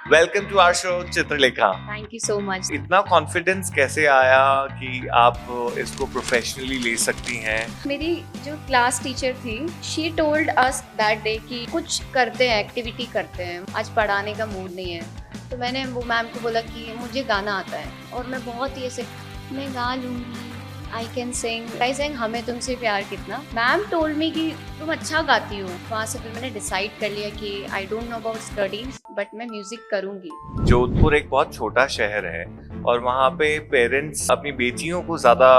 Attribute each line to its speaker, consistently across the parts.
Speaker 1: Welcome to our show Chitralekha.
Speaker 2: Thank you so much.
Speaker 1: इतना confidence कैसे आया कि आप इसको प्रोफेशनली ले सकती हैं?
Speaker 2: मेरी जो क्लास टीचर थी, she told us that day कि कुछ करते हैं, एक्टिविटी करते हैं, आज पढ़ाने का मूड नहीं है। तो मैंने वो मैम को बोला कि मुझे गाना आता है और मैं बहुत ही ऐसे मैं गा लूँगी, आई कैन सिंग। आई सेंग हमें तुमसे प्यार कितना। मैम टोल्ड मी कि तुम अच्छा गाती हो। वहाँ से फिर मैंने डिसाइड कर लिया कि आई don't know about studies but मैं म्यूजिक करूँगी।
Speaker 1: जोधपुर एक बहुत छोटा शहर है और वहाँ पे पेरेंट्स अपनी बेटियों को ज्यादा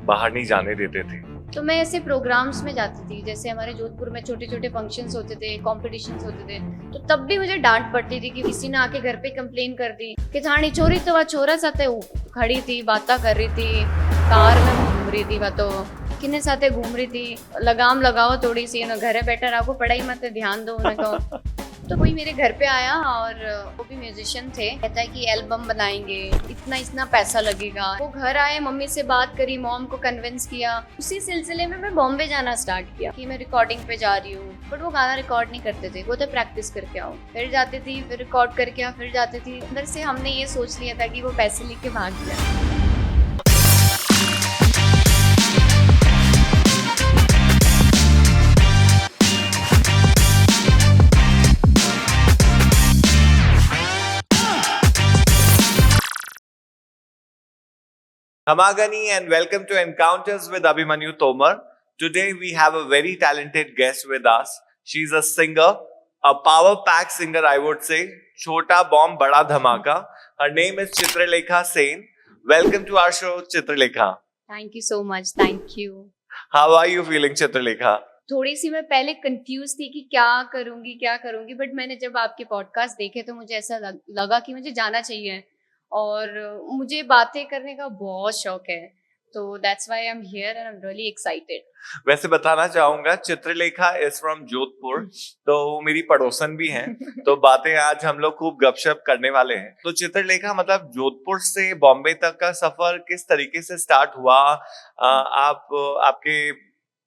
Speaker 1: बाहर नहीं जाने देते थे।
Speaker 2: तो मैं ऐसे प्रोग्राम्स में जाती थी, जैसे हमारे जोधपुर में छोटे छोटे फंक्शंस होते थे, कॉम्पिटिशन्स होते थे, तो तब भी मुझे डांट पड़ती थी कि किसी ने आके घर पे कंप्लेन कर दी कि थानी चोरी तो वह छोरा साथे खड़ी थी, बातें कर रही थी, कार में घूम रही थी, वह तो किन्ने साथे घूम रही थी, लगाम लगाओ थोड़ी सी ना, घरे बैठा रखो, पढ़ाई मत ध्यान दो उनको। तो कोई मेरे घर पे आया और वो भी म्यूजिशियन थे, कहता है कि एल्बम बनाएंगे, इतना इतना पैसा लगेगा। वो घर आए, मम्मी से बात करी, मॉम को कन्विंस किया। उसी सिलसिले में मैं बॉम्बे जाना स्टार्ट किया कि मैं रिकॉर्डिंग पे जा रही हूँ, बट वो गाना रिकॉर्ड नहीं करते थे, वो तो प्रैक्टिस करके आओ, फिर जाती थी, फिर रिकॉर्ड करके आओ, फिर जाती थी। अंदर से हमने ये सोच लिया था कि वो पैसे लेके भाग जाए।
Speaker 1: Hamagani and welcome to Encounters with Abhimanyu Tomar. Today we have a very talented guest with us. She's a singer, a power pack singer I would say. Chota bomb bada dhamaka. Her name is Chitralekha Sen. Welcome to our show Chitralekha.
Speaker 2: Thank you so much, thank you.
Speaker 1: How are you feeling Chitralekha?
Speaker 2: थोड़ी सी मैं पहले confuse थी कि क्या करूंगी, but मैंने जब आपके पॉडकास्ट देखे तो मुझे ऐसा लगा कि मुझे जाना चाहिए, और मुझे बातें करने का बहुत शौक है, तो that's why I am here and I am really excited.
Speaker 1: वैसे बताना चाहूंगा चित्रलेखा इज फ्रॉम जोधपुर, तो वो मेरी पड़ोसन भी हैं। तो बातें आज हम लोग खूब गपशप करने वाले हैं। तो चित्रलेखा मतलब जोधपुर से बॉम्बे तक का सफर किस तरीके से स्टार्ट हुआ? आप आपके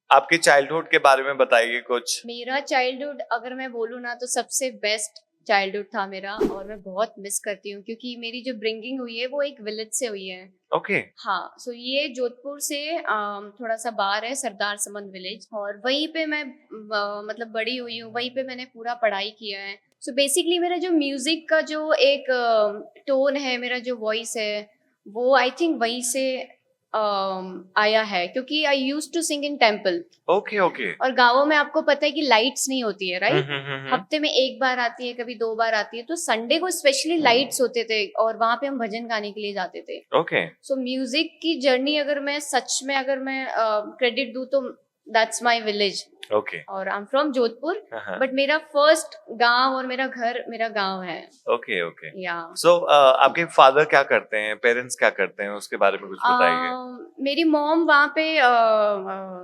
Speaker 1: आपके चाइल्डहुड के बारे में बताइए कुछ।
Speaker 2: मेरा चाइल्डहुड अगर मैं बोलूँ ना तो सबसे बेस्ट चाइल्डहुड था मेरा, और मैं बहुत मिस करती हूँ क्योंकि मेरी जो ब्रिंगिंग हुई है वो एक विलेज से हुई है।
Speaker 1: ओके।
Speaker 2: हाँ, सो ये जोधपुर से थोड़ा सा बाहर है, सरदार समंद विलेज, और वहीं पे मैं मतलब बड़ी हुई हूँ, वहीं पे मैंने पूरा पढ़ाई किया है। सो बेसिकली मेरा जो म्यूजिक का जो एक टोन है, मेरा जो वॉइस है, वो आई थिंक वहीं से आया है, क्योंकि I use to sing in temple.
Speaker 1: Okay okay.
Speaker 2: और गाँवों में आपको पता है कि लाइट्स नहीं होती है, राइट?
Speaker 1: हम्म।
Speaker 2: हफ्ते में एक बार आती है, कभी 2 बार आती है, तो संडे को स्पेशली लाइट्स होते थे और वहां पे हम भजन गाने के लिए जाते थे।
Speaker 1: ओके।
Speaker 2: सो म्यूजिक की जर्नी अगर मैं सच में अगर मैं क्रेडिट दूं तो दैट्स माय विलेज।
Speaker 1: ओके।
Speaker 2: और I am from Jodhpur, but मेरा फर्स्ट गांव और मेरा घर मेरा गांव है।
Speaker 1: Okay okay.
Speaker 2: या
Speaker 1: सो आपके फादर क्या करते हैं, पेरेंट्स क्या करते हैं, उसके बारे में कुछ बताइए।
Speaker 2: मेरी मॉम वहाँ पे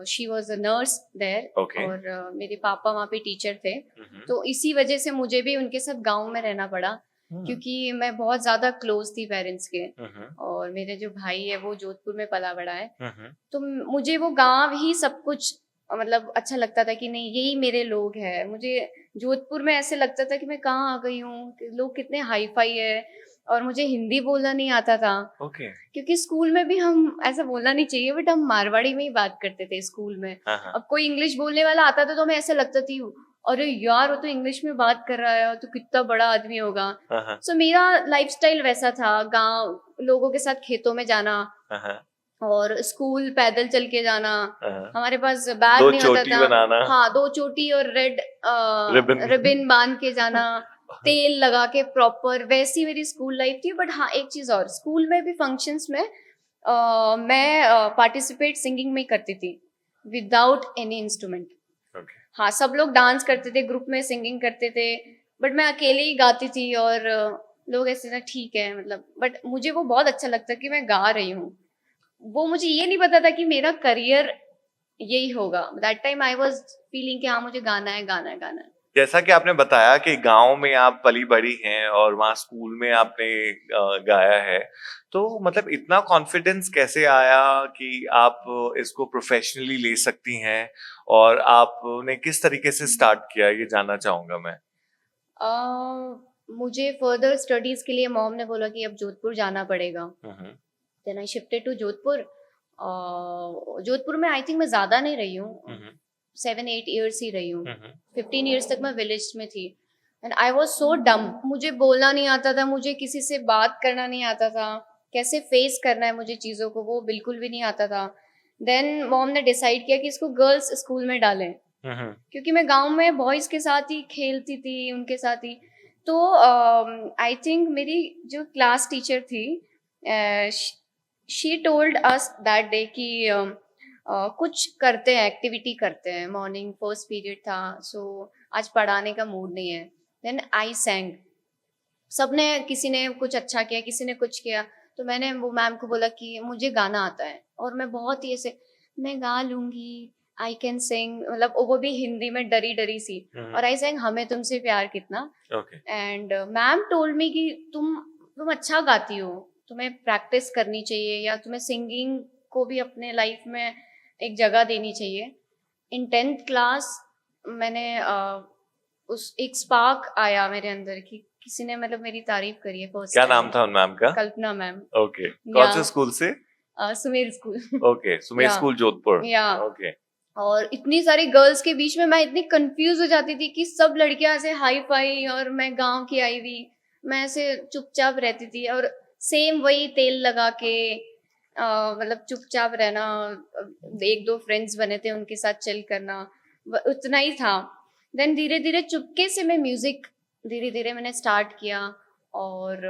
Speaker 2: she was a nurse there,
Speaker 1: Okay.
Speaker 2: और मेरे पापा वहाँ पे टीचर थे। तो इसी वजह से मुझे भी उनके साथ गांव में रहना पड़ा, क्योंकि मैं बहुत ज्यादा क्लोज थी पेरेंट्स के, और मेरे जो भाई है वो जोधपुर में पला बड़ा है। तो मुझे वो गांव ही सब कुछ मतलब अच्छा लगता था कि नहीं, यही मेरे लोग हैं। मुझे जोधपुर में ऐसे लगता था कि मैं कहाँ आ गई हूँ, लोग कितने हाई फाई है, और मुझे हिंदी बोलना नहीं आता था।
Speaker 1: ओके।
Speaker 2: क्योंकि स्कूल में भी हम ऐसा बोलना नहीं चाहिए, बट हम मारवाड़ी में ही बात करते थे स्कूल में। अब कोई इंग्लिश बोलने वाला आता था तो हमें ऐसा लगता थी, अरे यार वो तो इंग्लिश में बात कर रहा है, तो कितना बड़ा आदमी होगा। सो मेरा लाइफस्टाइल वैसा था, गांव लोगों के साथ खेतों में जाना, और स्कूल पैदल चल के जाना। हमारे पास बैग नहीं होता था।
Speaker 1: बनाना।
Speaker 2: हाँ, 2 चोटी और रेड रिबन बांध के जाना, तेल लगा के प्रॉपर, वैसी मेरी स्कूल लाइफ थी। बट हाँ, एक चीज और, स्कूल में भी फंक्शंस में मैं पार्टिसिपेट सिंगिंग में करती थी विदाउट एनी इंस्ट्रूमेंट। हाँ, सब लोग डांस करते थे, ग्रुप में सिंगिंग करते थे, बट मैं अकेले ही गाती थी, और लोग ऐसे ना ठीक है मतलब, बट मुझे वो बहुत अच्छा लगता कि मैं गा रही हूँ। वो मुझे ये नहीं पता था कि मेरा करियर यही होगा। That time I was feeling कि हाँ, मुझे गाना है, गाना है, गाना है।
Speaker 1: जैसा कि आपने बताया कि गांव में आप पली बड़ी हैं और वहाँ स्कूल में आपने गाया है, तो मतलब इतना कॉन्फिडेंस कैसे आया कि आप इसको प्रोफेशनली ले सकती हैं, और आपने किस तरीके से स्टार्ट किया, ये जानना चाहूंगा मैं।
Speaker 2: मुझे फर्दर स्टडीज के लिए मॉम ने बोला कि अब जोधपुर जाना पड़ेगा। Then I shifted to Jodhpur. Jodhpur में आई थिंक मैं ज़्यादा नहीं रही हूँ, 7-8 ईयर्स ही रही हूँ। 15 ईयर्स तक मैं विलेज में थी एंड आई वॉज सो डम। मुझे बोलना नहीं आता था, मुझे किसी से बात करना नहीं आता था, कैसे फेस करना है मुझे चीज़ों को वो बिल्कुल भी नहीं आता था। देन मॉम ने डिसाइड किया कि इसको गर्ल्स स्कूल में डालें, क्योंकि मैं गांव में बॉयज़ के साथ ही खेलती थी, उनके साथ ही। तो आई थिंक मेरी जो क्लास टीचर थी, she told us that day कि कुछ करते हैं, एक्टिविटी करते हैं। मॉर्निंग फर्स्ट पीरियड था, सो आज पढ़ाने का मूड नहीं है। Then I sang. सबने, किसी ने कुछ अच्छा किया, किसी ने कुछ किया, तो मैंने वो मैम को बोला कि मुझे गाना आता है और मैं बहुत ही ऐसे मैं गा लूंगी, आई कैन सिंग, मतलब वो भी हिंदी में डरी डरी सी। और आई सैंग हमें तुमसे प्यार कितना। एंड मैम टोल्ड मी कि तुम अच्छा गाती हो, तुम्हें प्रैक्टिस करनी चाहिए, या तुम्हें सिंगिंग को भी अपने लाइफ में एक जगह देनी चाहिए। इन 10th क्लास मैंने उस एक स्पार्क आया मेरे अंदर कि किसी ने मतलब मेरी तारीफ करी है फर्स्ट।
Speaker 1: क्या नाम था उन मैम का?
Speaker 2: कल्पना मैम।
Speaker 1: ओके, कौन से स्कूल से?
Speaker 2: Sumer school.
Speaker 1: Okay, Sumer school Jodhpur.
Speaker 2: Okay. और इतनी सारी गर्ल्स के बीच में मैं इतनी कंफ्यूज हो जाती थी कि सब लड़कियां ऐसे हाई फाई और मैं गांव की आई हुई, मैं ऐसे चुपचाप रहती थी। और सेम वही तेल लगा के मतलब चुपचाप रहना, 1-2 फ्रेंड्स बने थे उनके साथ चिल करना, उतना ही था। देन धीरे धीरे चुपके से मैं म्यूजिक धीरे धीरे मैंने स्टार्ट किया। और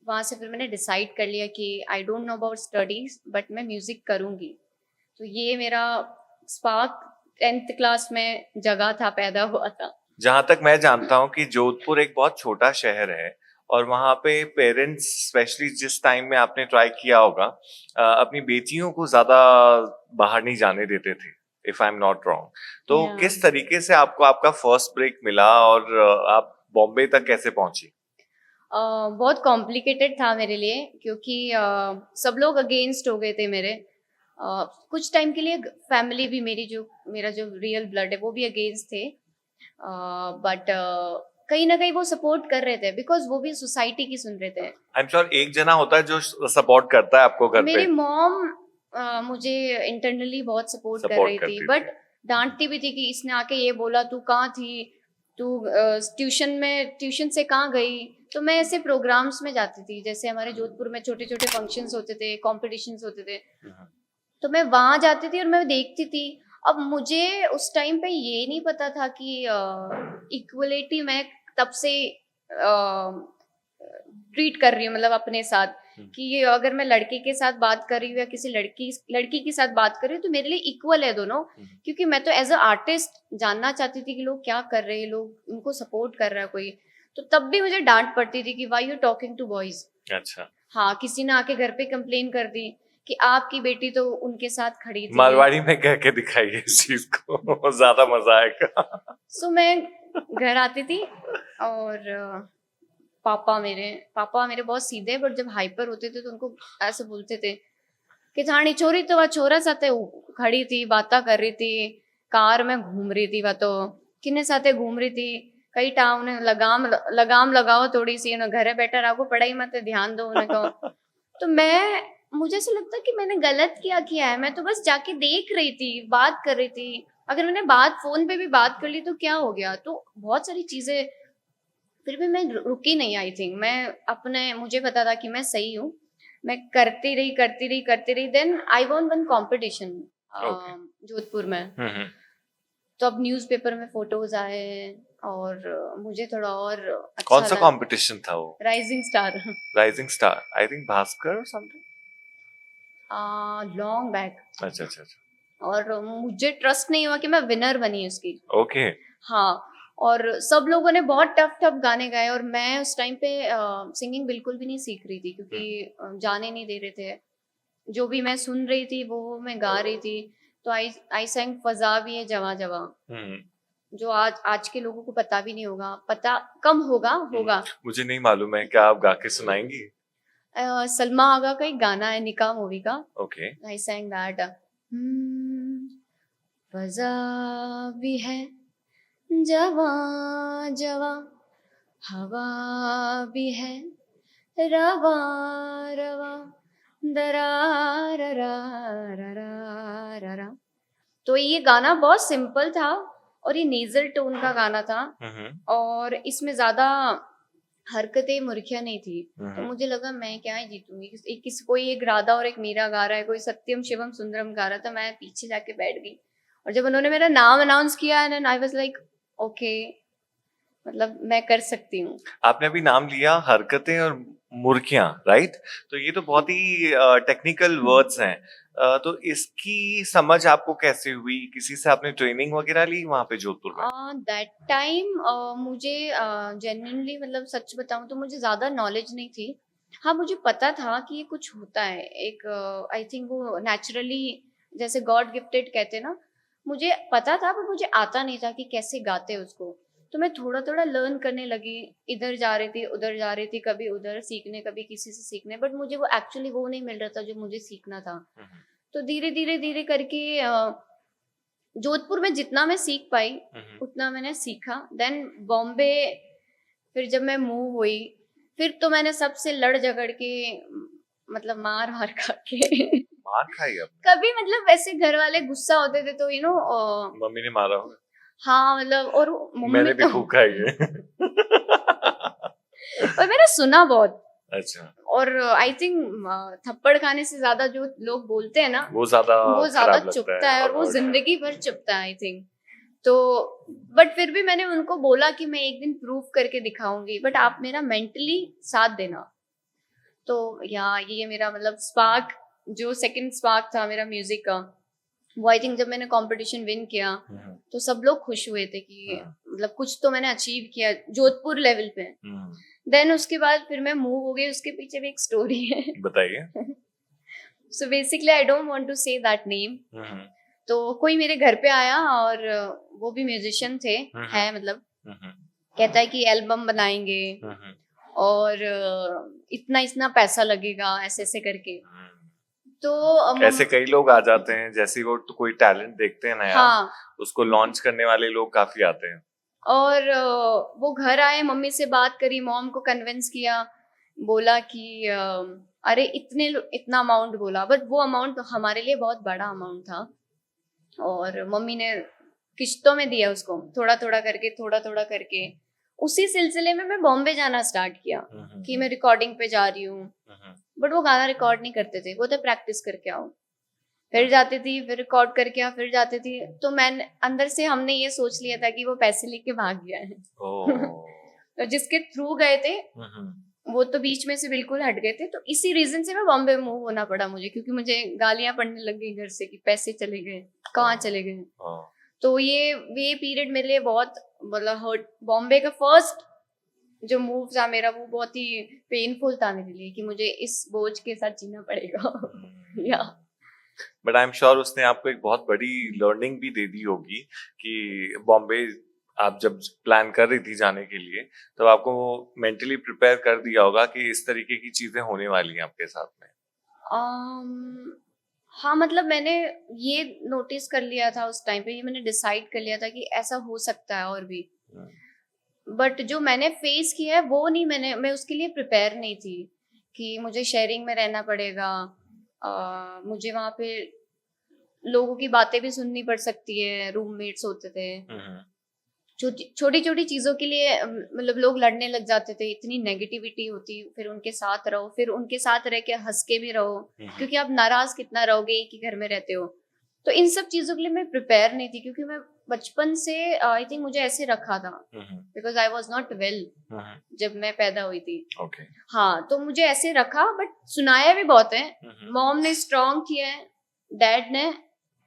Speaker 2: वहाँ से फिर मैंने डिसाइड कर लिया कि आई don't know about studies but मैं म्यूजिक करूँगी। तो ये मेरा स्पार्क 10th क्लास में जगह था, पैदा हुआ था।
Speaker 1: जहां तक मैं जानता हूं कि जोधपुर एक बहुत छोटा शहर है और वहां पे पेरेंट्स, स्पेशली जिस टाइम में आपने ट्राई किया होगा, अपनी बेटियों को ज्यादा बाहर नहीं जाने देते थे, if I am not wrong. तो किस तरीके से आपको आपका फर्स्ट ब्रेक मिला और आप बॉम्बे तक कैसे पहुंची?
Speaker 2: बहुत कॉम्प्लिकेटेड था मेरे लिए, क्योंकि सब लोग अगेंस्ट हो गए थे मेरे। कुछ टाइम के लिए फैमिली भी मेरा जो रियल ब्लड है वो भी अगेंस्ट थे, बट कहीं ना कहीं वो सपोर्ट कर रहे थे, बिकॉज वो भी सोसाइटी की सुन रहे थे।
Speaker 1: आई एम श्योर एक जना होता है जो सपोर्ट करता है आपको घर पे।
Speaker 2: मेरी मॉम मुझे इंटरनली बहुत सपोर्ट कर रही थी, बट डांटती भी थी कि इसने आके ये बोला, तू कहाँ थी, तू ट्यूशन से कहाँ गई। तो मैं ऐसे प्रोग्राम्स में जाती थी, जैसे हमारे जोधपुर में छोटे छोटे फंक्शंस होते थे, कॉम्पिटिशन्स होते थे, तो मैं वहाँ जाती थी और मैं देखती थी। अब मुझे उस टाइम पे ये नहीं पता था कि इक्वलिटी मैं तब से ट्रीट कर रही हूँ, मतलब अपने साथ, कि ये अगर मैं लड़के के साथ बात कर रही हूँ या किसी लड़की के साथ बात कर रही हूँ तो मेरे लिए इक्वल है दोनों। क्योंकि मैं तो एज अ आर्टिस्ट जानना चाहती थी कि लोग क्या कर रहे हैं, लोग उनको सपोर्ट कर रहा है कोई। तो तब भी मुझे डांट पड़ती थी कि why you talking to boys.
Speaker 1: अच्छा।
Speaker 2: हाँ, किसी ने आके घर पे कंप्लेन कर दी कि आपकी बेटी तो उनके साथ खड़ी थी।
Speaker 1: मारवाड़ी में कह के दिखाइए इस चीज को, ज्यादा मजा आएगा।
Speaker 2: सो मैं घर आती थी और पापा मेरे बहुत सीधे, बट जब हाइपर होते थे तो उनको ऐसे बोलते थे कि थानी चोरी तो वह छोरा साथे खड़ी थी, बातें कर रही थी, कार में घूम रही थी, वह तो किन्ने साथे घूम रही थी, कई टाउन लगाम लगाओ थोड़ी सी, घरे बैठा रहो, पढ़ाई मत ध्यान दो उन्हें कहो। तो मुझे ऐसा लगता कि मैंने गलत किया है, मैं तो बस जाके देख रही थी, बात कर रही थी। अगर मैंने फोन पे भी बात कर ली तो क्या हो गया। तो बहुत सारी चीजें, फिर भी मैं रुकी नहीं। आई थिंक मुझे पता था कि मैं सही हूँ, मैं करती रही। Then I won one competition Jodhpur में। तो अब न्यूज़पेपर में फोटोज आए और मुझे थोड़ा और अच्छा।
Speaker 1: कौन सा कंपटीशन था वो?
Speaker 2: Rising star,
Speaker 1: I think Bhaskar और समथिंग,
Speaker 2: लॉन्ग बैक।
Speaker 1: अच्छा।
Speaker 2: और मुझे ट्रस्ट नहीं हुआ कि मैं विनर बनी उसकी।
Speaker 1: ओके।
Speaker 2: हाँ, और सब लोगों ने बहुत टफ गाने गाए और मैं उस टाइम पे सिंगिंग बिल्कुल भी नहीं सीख रही थी, क्योंकि जाने नहीं दे रहे थे। जो भी मैं सुन रही थी वो मैं गा रही थी। तो आई सैंग फजा भी है जवा जवा, जो आज के लोगों को पता भी नहीं होगा, पता कम होगा।
Speaker 1: मुझे नहीं मालूम है, क्या आप गा के सुनाएंगी?
Speaker 2: सलमा आगा का एक गाना है निकाह मूवी का।
Speaker 1: ओके।
Speaker 2: I सैंग that. फजा भी है जवा जवा, हवा भी है रवा रवा दराररारराररा। तो ये गाना बहुत सिंपल था और ये नेजल टोन का गाना था और इसमें ज्यादा हरकतें मुर्खियां नहीं थी। तो मुझे लगा मैं क्या ही जीतूंगी, कोई एक राधा और एक मीरा गा रहा है, कोई सत्यम शिवम सुंदरम गा रहा था, मैं पीछे जाके बैठ गई। और जब उन्होंने मेरा नाम अनाउंस किया and I was like okay, मतलब मैं कर सकती हूँ।
Speaker 1: आपने अभी नाम लिया हरकतें और मुर्खियां, राइट? तो ये तो बहुत ही टेक्निकल वर्ड्स हैं। तो इसकी समझ आपको कैसे हुई? किसी से आपने ट्रेनिंग वगैरह ली वहां पे जोधपुर में?
Speaker 2: दैट टाइम मुझे जेन्युइनली मतलब सच बताऊं तो मुझे ज्यादा नॉलेज नहीं थी। हाँ, मुझे पता था कि ये कुछ होता है, एक आई थिंक वो नेचुरली जैसे गॉड गिफ्टेड कहते हैं ना, मुझे पता था पर मुझे आता नहीं था कि कैसे गाते हैं उसको। तो मैं थोड़ा थोड़ा लर्न करने लगी, इधर जा रही थी उधर जा रही थी, कभी उधर सीखने कभी किसी से सीखने, बट मुझे वो एक्चुअली वो नहीं मिल रहा था जो मुझे सीखना था। तो धीरे धीरे धीरे करके जोधपुर में जितना मैं सीख पाई उतना मैंने सीखा। देन बॉम्बे फिर जब मैं मूव हुई, फिर तो मैंने सबसे लड़ झगड़ के मतलब मार हार खा के
Speaker 1: मार खाई आपने?
Speaker 2: कभी मतलब वैसे घर वाले गुस्सा होते थे तो
Speaker 1: मम्मी ने मारा होगा?
Speaker 2: हाँ मतलब, और मम्मी
Speaker 1: मैंने भी
Speaker 2: तो
Speaker 1: खूब खाई है।
Speaker 2: और मैंने सुना बहुत।
Speaker 1: अच्छा।
Speaker 2: और आई थिंक थप्पड़ खाने से ज्यादा जो लोग बोलते हैं ना
Speaker 1: वो ज्यादा
Speaker 2: ज्यादा
Speaker 1: खराब लगता
Speaker 2: चुभता है और वो
Speaker 1: और
Speaker 2: जिंदगी भर चुभता है आई थिंक। तो बट फिर भी मैंने उनको बोला कि मैं एक दिन प्रूव करके दिखाऊंगी, बट आप मेरा मेंटली साथ देना। तो या ये मेरा मतलब स्पार्क, जो सेकंड स्पार्क था मेरा म्यूजिक का, वो आई थिंक जब मैंने कंपटीशन विन किया तो सब लोग खुश हुए थे कि मतलब कुछ तो मैंने अचीव किया जोधपुर लेवल पे। देन उसके बाद फिर मैं मूव हो गई, उसके पीछे भी एक स्टोरी है।
Speaker 1: बताइए।
Speaker 2: So basically I don't want to say that name. तो कोई मेरे घर पे आया और वो भी म्यूजिशियन थे, है मतलब, कहता है कि एल्बम बनाएंगे और इतना इतना पैसा लगेगा, ऐसे ऐसे करके। तो
Speaker 1: ऐसे कई लोग आ जाते हैं, जैसे वो तो कोई टैलेंट देखते हैं ना यार,
Speaker 2: हाँ,
Speaker 1: उसको लॉन्च करने वाले लोग काफी आते हैं।
Speaker 2: और वो घर आए, मम्मी से बात करी, मॉम को कन्विंस किया, बोला कि अरे इतना अमाउंट बोला, बट वो अमाउंट हमारे लिए बहुत बड़ा अमाउंट था। और मम्मी ने किश्तों में दिया उसको, थोड़ा थोड़ा करके थोड़ा थोड़ा करके। उसी सिलसिले में मैं बॉम्बे जाना स्टार्ट किया कि मैं रिकॉर्डिंग पे जा रही हूँ, बट वो गाना रिकॉर्ड नहीं करते थे, वो तो प्रैक्टिस करके आओ। फिर जाती थी, फिर रिकॉर्ड करके आ, फिर जाती थी। तो मैंने अंदर से हमने ये सोच लिया था कि वो पैसे लेके भाग गया है। तो जिसके थ्रू गए थे वो तो बीच में से बिल्कुल हट गए थे। तो इसी रीजन से मैं बॉम्बे मूव होना पड़ा मुझे, क्योंकि मुझे गालियां पड़ने लग गई घर से कि पैसे चले गए, कहाँ चले गए। तो ये पीरियड मेरे लिए बहुत मतलब हर्ट, बॉम्बे का फर्स्ट जो मूव था मेरा वो बहुत ही पेनफुल था मेरे लिए कि मुझे इस बोझ के साथ जीना पड़ेगा। या
Speaker 1: बट आई एम श्योर उसने आपको एक बहुत बड़ी लर्निंग भी दे दी होगी कि बॉम्बे आप जब प्लान कर रही थी जाने के लिए, तो आपको मेंटली प्रिपेयर कर दिया होगा कि इस तरीके की चीजें होने वाली हैं आपके साथ में।
Speaker 2: हाँ, मतलब मैंने ये नोटिस कर लिया था उस टाइम पे, ये मैंने डिसाइड कर लिया था कि ऐसा हो सकता है और भी। बट जो मैंने फेस किया है वो नहीं, मैं उसके लिए प्रिपेयर नहीं थी कि मुझे शेयरिंग में रहना पड़ेगा, मुझे वहां पे लोगों की बातें भी सुननी पड़ सकती है, रूममेट्स होते थे, छोटी छोटी चीजों के लिए मतलब लोग लड़ने लग जाते थे, इतनी नेगेटिविटी होती, फिर उनके साथ रहो, फिर उनके साथ रह के हंस के भी रहो, क्योंकि आप नाराज कितना रहोगे, एक ही घर में रहते हो। तो इन सब चीजों के लिए मैं प्रिपेयर नहीं थी, क्योंकि मैं बचपन से आई थिंक मुझे ऐसे रखा था, because I was not well जब मैं पैदा हुई थी। हाँ, तो मुझे ऐसे रखा, बट सुनाया भी बहुत है। मॉम ने स्ट्रॉन्ग किया है, डैड ने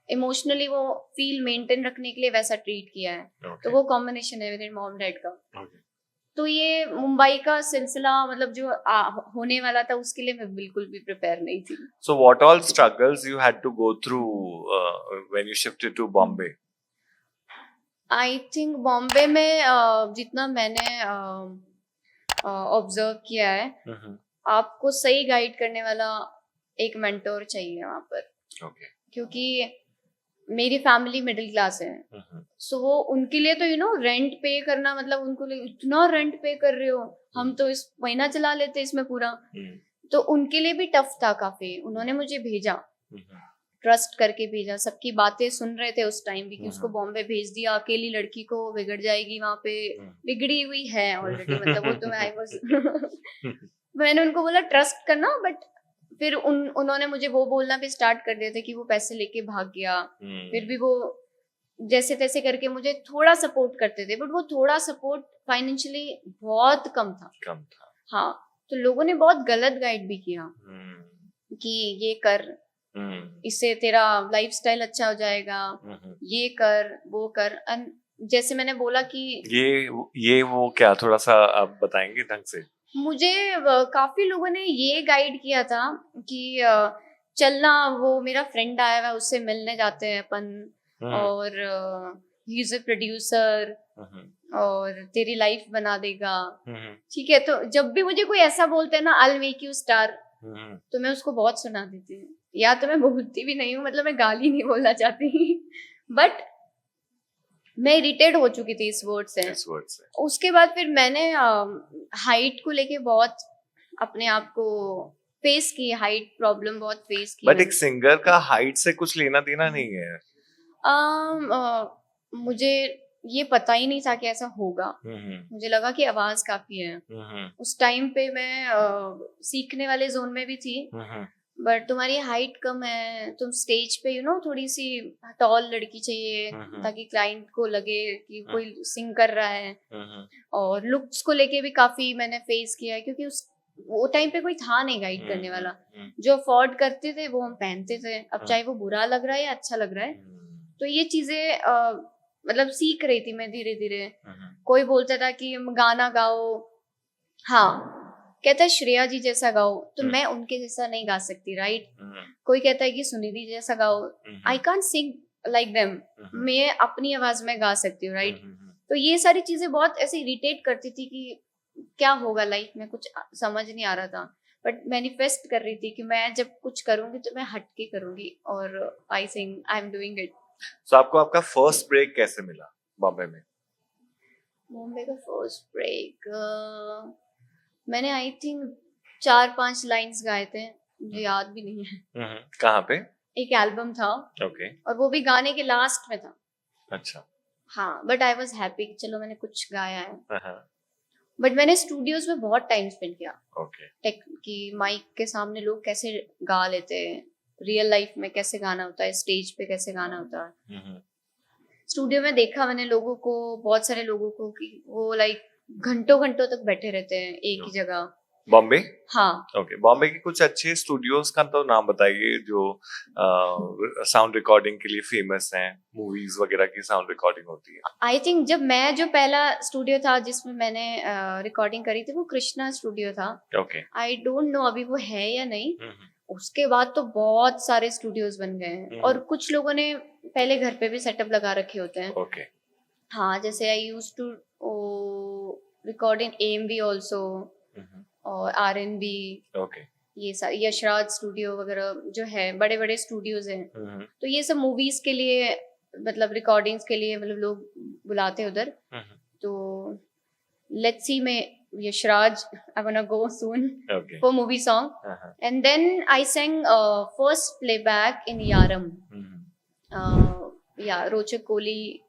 Speaker 2: इमोशनली वो फील मेंटेन रखने के लिए वैसा ट्रीट किया है। तो वो कॉम्बिनेशन है मेरे मॉम डैड का। तो ये मुंबई का सिलसिला मतलब जो होने वाला था उसके लिए मैं बिल्कुल भी प्रिपेयर नहीं थी।
Speaker 1: So what all struggles you had to go through when you shifted to Bombay?
Speaker 2: I think Bombay में जितना मैंने ऑब्जर्व किया है, आपको सही गाइड करने वाला एक मेंटोर चाहिए वहां पर। क्योंकि मेरी फैमिली मिडिल क्लास है, सो वो उनके लिए तो रेंट पे करना, मतलब उनको लिए इतना रेंट पे कर रहे हो, हम तो इस महीना चला लेते इसमें पूरा, तो उनके लिए भी टफ था काफी। उन्होंने मुझे भेजा, ट्रस्ट करके भेजा, सबकी बातें सुन रहे थे उस टाइम भी कि उसको बॉम्बे भेज दिया, अकेली लड़की को बिगड़ जाएगी वहां पे, बिगड़ी हुई है ऑलरेडी, मतलब वो तो मैं आई वाज मैंने उनको बोला ट्रस्ट करना, बट फिर उन्होंने मुझे वो बोलना भी स्टार्ट कर दिया था कि वो पैसे लेके भाग गया। फिर भी वो जैसे तैसे करके मुझे थोड़ा सपोर्ट करते थे, बट वो थोड़ा सपोर्ट फाइनेंशियली बहुत कम था। हाँ, तो लोगों ने बहुत गलत गाइड भी किया कि ये कर, इससे तेरा लाइफस्टाइल अच्छा हो जाएगा, ये कर वो कर। जैसे मैंने बोला कि
Speaker 1: ये वो क्या, थोड़ा सा आप बताएंगे ढंग से? मुझे
Speaker 2: काफी लोगों ने ये गाइड किया था कि चलना, वो मेरा फ्रेंड आया हुआ, उससे मिलने जाते हैं अपन, और ही इज अ प्रोड्यूसर और तेरी लाइफ बना देगा, ठीक है। तो जब भी मुझे कोई ऐसा बोलते हैं ना, आई मेक यू स्टार, तो मैं उसको बहुत सुना देती हूँ, या तो मैं बोलती भी नहीं हूँ, मतलब मैं गाली नहीं बोलना चाहती बट मैं इरिटेट हो चुकी थी इस वर्ड से। उसके बाद फिर मैंने हाइट को लेके बहुत अपने आप को फेस की, हाइट प्रॉब्लम बहुत फेस की।
Speaker 1: बट एक सिंगर का हाइट से कुछ लेना देना नहीं है।
Speaker 2: मुझे ये पता ही नहीं था कि ऐसा होगा। मुझे लगा कि आवाज काफी है। उस टाइम पे मैं सीखने वाले जोन में भी थी, बट तुम्हारी हाइट कम है, तुम स्टेज पे थोड़ी सी टॉल लड़की चाहिए ताकि क्लाइंट को लगे कि कोई सिंग कर रहा है। और लुक्स को लेके भी काफी मैंने फेस किया है, क्योंकि वो टाइम पे कोई था नहीं गाइड करने वाला। जो अफोर्ड करते थे वो हम पहनते थे, अब चाहे वो बुरा लग रहा है या अच्छा लग रहा है। तो ये चीजें मतलब सीख रही थी मैं धीरे धीरे। कोई बोलता था कि गाना गाओ, हाँ, कहता है श्रेया जी जैसा गाओ, तो मैं उनके जैसा नहीं गा सकती, राइट। कोई कहता है कि सुनिधि जैसा गाओ, I can't sing like them, मैं अपनी आवाज में गा सकती हूँ, राइट। तो ये सारी चीजें बहुत ऐसे इरिटेट करती थी कि क्या होगा लाइफ में, कुछ समझ नहीं आ रहा था। बट मैनिफेस्ट कर रही थी कि मैं जब कुछ करूंगी तो मैं हटके करूंगी, और I think I am doing it.
Speaker 1: So आपको आपका फर्स्ट ब्रेक कैसे मिला बॉम्बे में?
Speaker 2: बॉम्बे का फर्स्ट ब्रेक मैंने आई थिंक 4-5 लाइंस गाए थे, मुझे याद भी नहीं है।
Speaker 1: कहाँ पे?
Speaker 2: एक एल्बम था,
Speaker 1: ओके।
Speaker 2: और वो भी गाने के लास्ट में था।
Speaker 1: अच्छा।
Speaker 2: हाँ, बट आई वाज हैप्पी कि चलो मैंने कुछ गाया है। बट मैंने स्टूडियोज में बहुत टाइम स्पेंड किया।
Speaker 1: ओके।
Speaker 2: कि माइक के सामने लोग कैसे गा लेते हैं, रियल लाइफ में कैसे गाना होता है, स्टेज पे कैसे गाना होता है। स्टूडियो में देखा मैंने लोगों को, बहुत सारे लोगों को, कि वो लाइक घंटों घंटों तक बैठे रहते हैं एक ही जगह।
Speaker 1: बॉम्बे?
Speaker 2: हाँ।
Speaker 1: ओके। बॉम्बे के कुछ अच्छे स्टूडियोज का तो नाम बताइए जो साउंड रिकॉर्डिंग के लिए फेमस हैं, मूवीज वगैरह की साउंड रिकॉर्डिंग होती है।
Speaker 2: आई थिंक जो पहला स्टूडियो था जिसमें मैंने रिकॉर्डिंग करी थी, वो कृष्णा स्टूडियो था।
Speaker 1: ओके।
Speaker 2: आई डोंट नो अभी वो है या नहीं। उसके बाद तो बहुत सारे स्टूडियोज बन गए हैं, और कुछ लोगों ने पहले घर पे भी सेटअप लगा रखे होते हैं।
Speaker 1: ओके।
Speaker 2: हाँ, जैसे I used to record in AMV also, और R&B।
Speaker 1: ओके।
Speaker 2: ये सारे यशराज स्टूडियो वगैरह जो है, बड़े बड़े स्टूडियोज हैं। तो ये सब मूवीज के लिए, मतलब रिकॉर्डिंग्स के लिए, मतलब लोग बुलाते हैं उधर। तो लेट्स सी, मैं Yashraj, I wanna go soon for movie song. And then I sang first playback in Yaaram. या रोचक कोहली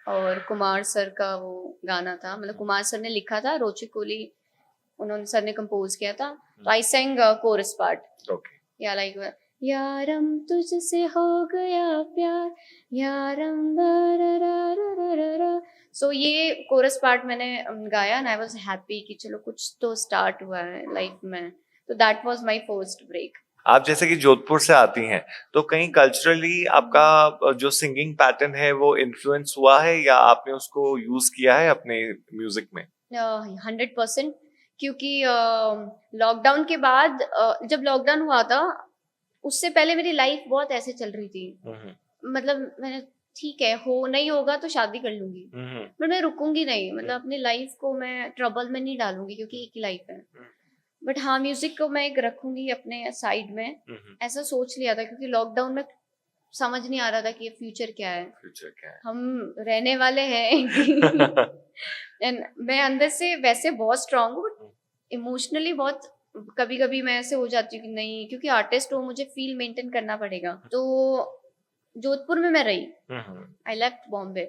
Speaker 2: और कुमार सर का वो गाना था, मतलब कुमार सर ने लिखा था, रोचक कोहली उन्होंने सर ने कंपोज किया था। तो आई sang coarse part.
Speaker 1: Okay.
Speaker 2: Yeah like यारम तुझसे हो गया प्यार, यारम रा। सो ये कोरस पार्ट मैंने गाया, एंड आई वाज हैप्पी कि चलो कुछ तो स्टार्ट हुआ है लाइफ में। तो that was my first break.
Speaker 1: आप जैसे कि जोधपुर से आती हैं, तो कहीं कल्चरली आपका जो सिंगिंग पैटर्न है वो इन्फ्लुएंस हुआ है, या आपने उसको यूज किया है अपने म्यूजिक में?
Speaker 2: 100%, क्योंकि लॉकडाउन के बाद, जब लॉकडाउन हुआ था उससे पहले मेरी लाइफ बहुत ऐसे चल रही थी। मतलब मैंने, ठीक है, हो नहीं होगा तो शादी कर लूंगी, बट मैं रुकूंगी नहीं, मतलब अपनी लाइफ को मैं ट्रबल में नहीं डालूंगी, क्योंकि एक ही लाइफ है। बट हाँ, म्यूजिक को मैं एक रखूंगी अपने साइड में, ऐसा सोच लिया था। क्योंकि लॉकडाउन में समझ नहीं आ रहा था कि ये फ्यूचर क्या है,
Speaker 1: फ्यूचर क्या है?
Speaker 2: हम रहने वाले हैं एंड मैं अंदर से वैसे बहुत स्ट्रांग हूँ, इमोशनली बहुत कभी कभी मैं ऐसे हो जाती हूँ कि नहीं, क्योंकि आर्टिस्ट हूँ, मुझे फील मेंटेन करना पड़ेगा। तो जोधपुर में मैं रही, आई लेफ्ट बॉम्बे,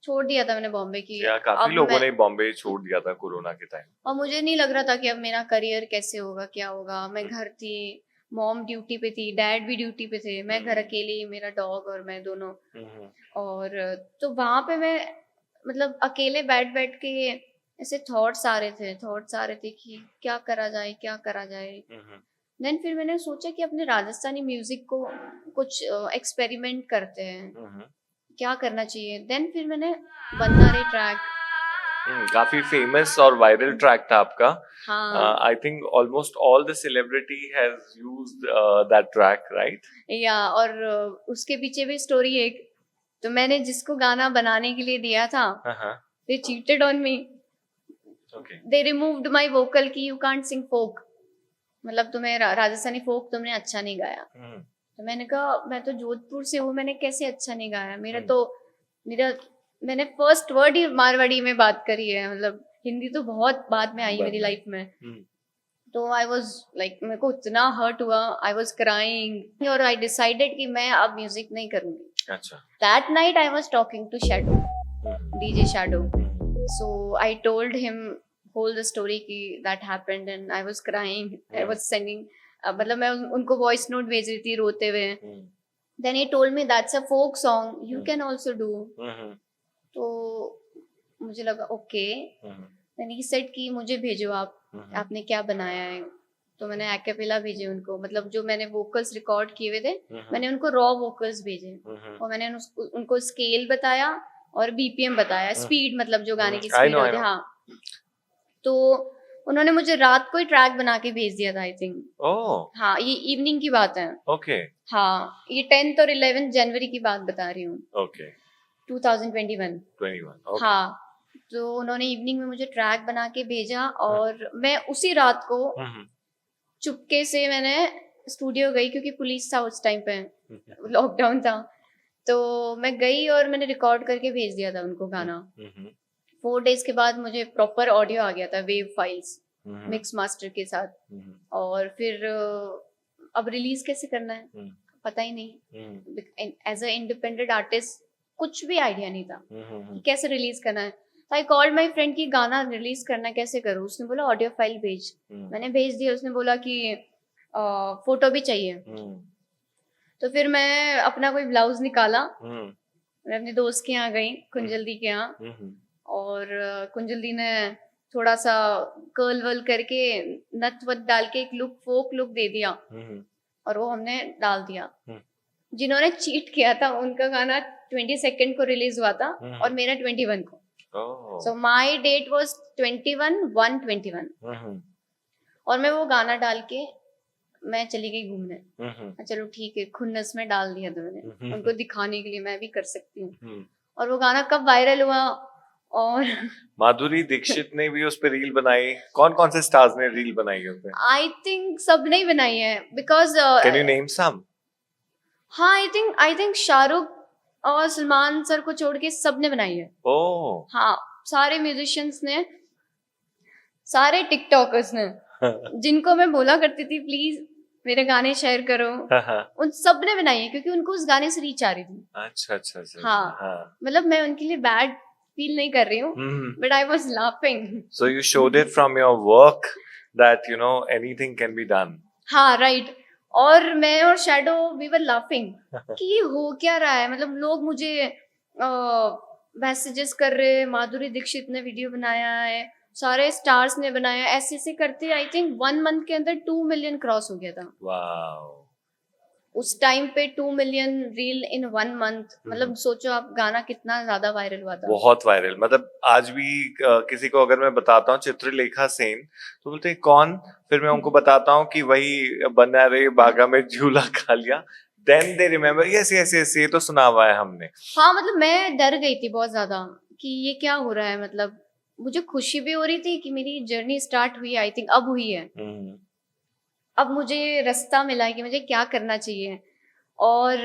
Speaker 2: छोड़ दिया था मैंने बॉम्बे की।
Speaker 1: या काफी
Speaker 2: अब
Speaker 1: लोगों ने बॉम्बे छोड़ दिया था कोरोना के टाइम।
Speaker 2: और मुझे नहीं लग रहा था कि अब मेरा करियर कैसे होगा, क्या होगा। मैं घर थी, मॉम ड्यूटी पे थी, डैड भी ड्यूटी पे थे, मैं घर अकेली, मेरा डॉग और मैं दोनों। और तो वहां पे मैं मतलब अकेले बैठ बैठ के ऐसे थॉट्स आ रहे थे कि क्या करा जाए, क्या करा जाए। देन फिर मैंने सोचा कि अपने राजस्थानी म्यूजिक को कुछ एक्सपेरिमेंट करते हैं, क्या करना चाहिए। देन फिर मैंने बन्ना रे ट्रैक,
Speaker 1: काफी फेमस और वायरल ट्रैक था आपका।
Speaker 2: हाँ
Speaker 1: I think almost all the celebrity has used that track, right?
Speaker 2: या और उसके पीछे भी स्टोरी है एक। तो मैंने जिसको गाना बनाने के लिए दिया था, they cheated on me, they removed my vocal की यू कांट सिंग फोक, मतलब तुम्हें राजस्थानी फोक तुमने अच्छा नहीं गाया। तो मैंने कहा मैं तो जोधपुर से हूँ, मैंने कैसे अच्छा नहीं गाया, मेरा मैंने फर्स्ट वर्ड ही मारवाड़ी में बात करी है, मतलब हिंदी तो बहुत बाद में आई मेरी लाइफ में। तो आई वॉज लाइक, मेरे को इतना हर्ट हुआ, आई वॉज क्राइंग, और आई डिसाइडेड कि मैं अब म्यूजिक नहीं करूंगी।
Speaker 1: अच्छा।
Speaker 2: That night I was talking to Shadow, DJ Shadow, so I told him whole the story की that happened and I was crying, I was sending, मतलब मैं उनको वॉइस नोट भेज रही थी रोते हुए। Then he told me that's a folk song, you can also do. तो मुझे लगा ओके। देन ही सेड कि मुझे भेजो आप, आपने क्या बनाया है। तो मैंने एक्यापेला भेजे उनको, मतलब जो मैंने वोकल्स रिकॉर्ड किए हुए थे, मैंने उनको रॉ वोकल्स भेजे, और मैंने उनको स्केल बताया और बीपीएम बताया, स्पीड मतलब जो गाने की स्पीड होती है। हाँ, तो उन्होंने मुझे रात को ही ट्रैक बना के भेज दिया था, आई थिंक। हाँ, ये इवनिंग की बात है।
Speaker 1: ओके।
Speaker 2: हाँ, ये 10th और 11th जनवरी की बात बता रही हूँ।
Speaker 1: ओके।
Speaker 2: 2021।
Speaker 1: okay.
Speaker 2: हाँ, तो उन्होंने इवनिंग में मुझे ट्रैक बना के भेजा, और मैं उसी रात को चुपके से मैंने स्टूडियो गई, क्योंकि पुलिस था उस टाइम पे, लॉकडाउन था। तो मैं गई और मैंने रिकॉर्ड करके भेज दिया था उनको गाना। 4 days के बाद मुझे प्रॉपर ऑडियो आ गया था, वेव फाइल्स मिक्स मास्टर के साथ। और फिर अब रिलीज कैसे करना है पता ही नहीं, एज अ इंडिपेंडेंट आर्टिस्ट कुछ भी आइडिया नहीं था कि कैसे रिलीज करना है। तो आई कॉल्ड माई फ्रेंड की गाना रिलीज करना कैसे करूँ। उसने बोला ऑडियो फाइल भेज। मैंने भेज दिया। उसने बोला कि फोटो भी चाहिए। तो फिर मैं अपना कोई ब्लाउज निकाला, मैं अपने दोस्त के यहाँ गई, कुंजल दी के यहाँ, और कुंजल दी ने थोड़ा सा कर्ल वर्ल करके नथ वथ डाल के एक लुक, फोक लुक दे दिया, और वो हमने डाल दिया। जिन्होंने चीट किया था उनका गाना 22 को रिलीज हुआ था और मेरा 21 को। सो माई डेट वॉज 21/1/21। और मैं वो गाना डाल के मैं चली गई घूमने। चलो ठीक है, खुन्नस में डाल दिया था मैंने उनको दिखाने के लिए मैं भी कर सकती हूँ। और वो गाना कब वायरल हुआ, और
Speaker 1: माधुरी दीक्षित ने भी उस पे रील बनाई। कौन कौन से स्टार्स ने रील बनाई है उस पे?
Speaker 2: आई थिंक सबने ही बनाई है, because
Speaker 1: can you name some?
Speaker 2: हाँ, आई थिंक शाहरुख और सलमान सर को छोड़ के सबने बनाई है। हाँ, सारे म्यूजिशियंस ने, सारे टिकटॉकर्स ने जिनको मैं बोला करती थी प्लीज मेरे गाने शेयर करो, उन सब ने बनाई है, क्योंकि उनको उस गाने से रीच आ रही थी।
Speaker 1: अच्छा।
Speaker 2: हाँ, मतलब मैं उनके लिए बैड फील नहीं कर रही हूँ, but I was laughing.
Speaker 1: So you showed it from your work that you know anything can be done.
Speaker 2: हाँ, राइट। और मैं और शैडो वी वर लाफिंग कि ये हो क्या रहा है, मतलब लोग मुझे मैसेजेस कर रहे हैं, माधुरी दीक्षित ने वीडियो बनाया है, सारे स्टार्स ने बनाया, ऐसे करते आई थिंक 1 month के अंदर 2 million क्रॉस हो गया था।
Speaker 1: वाओ।
Speaker 2: उस टाइम पे 2 million रील इन 1 month, मतलब सोचो आप गाना कितना ज्यादा वायरल हुआ था।
Speaker 1: बहुत वायरल, मतलब आज भी किसी को अगर मैं बताता हूँ चित्रलेखा सेन तो बोलते हैं कौन, फिर मैं उनको बताता हूँ कि वही बना रे बागा में झूला खा लिया, देन दे रिमेम्बर यस ये तो सुना हुआ है हमने।
Speaker 2: हाँ, मतलब मैं डर गई थी बहुत ज्यादा कि ये क्या हो रहा है, मतलब मुझे खुशी भी हो रही थी कि मेरी जर्नी स्टार्ट हुई, आई थिंक अब हुई है। अब मुझे रास्ता मिला है कि मुझे क्या करना चाहिए। और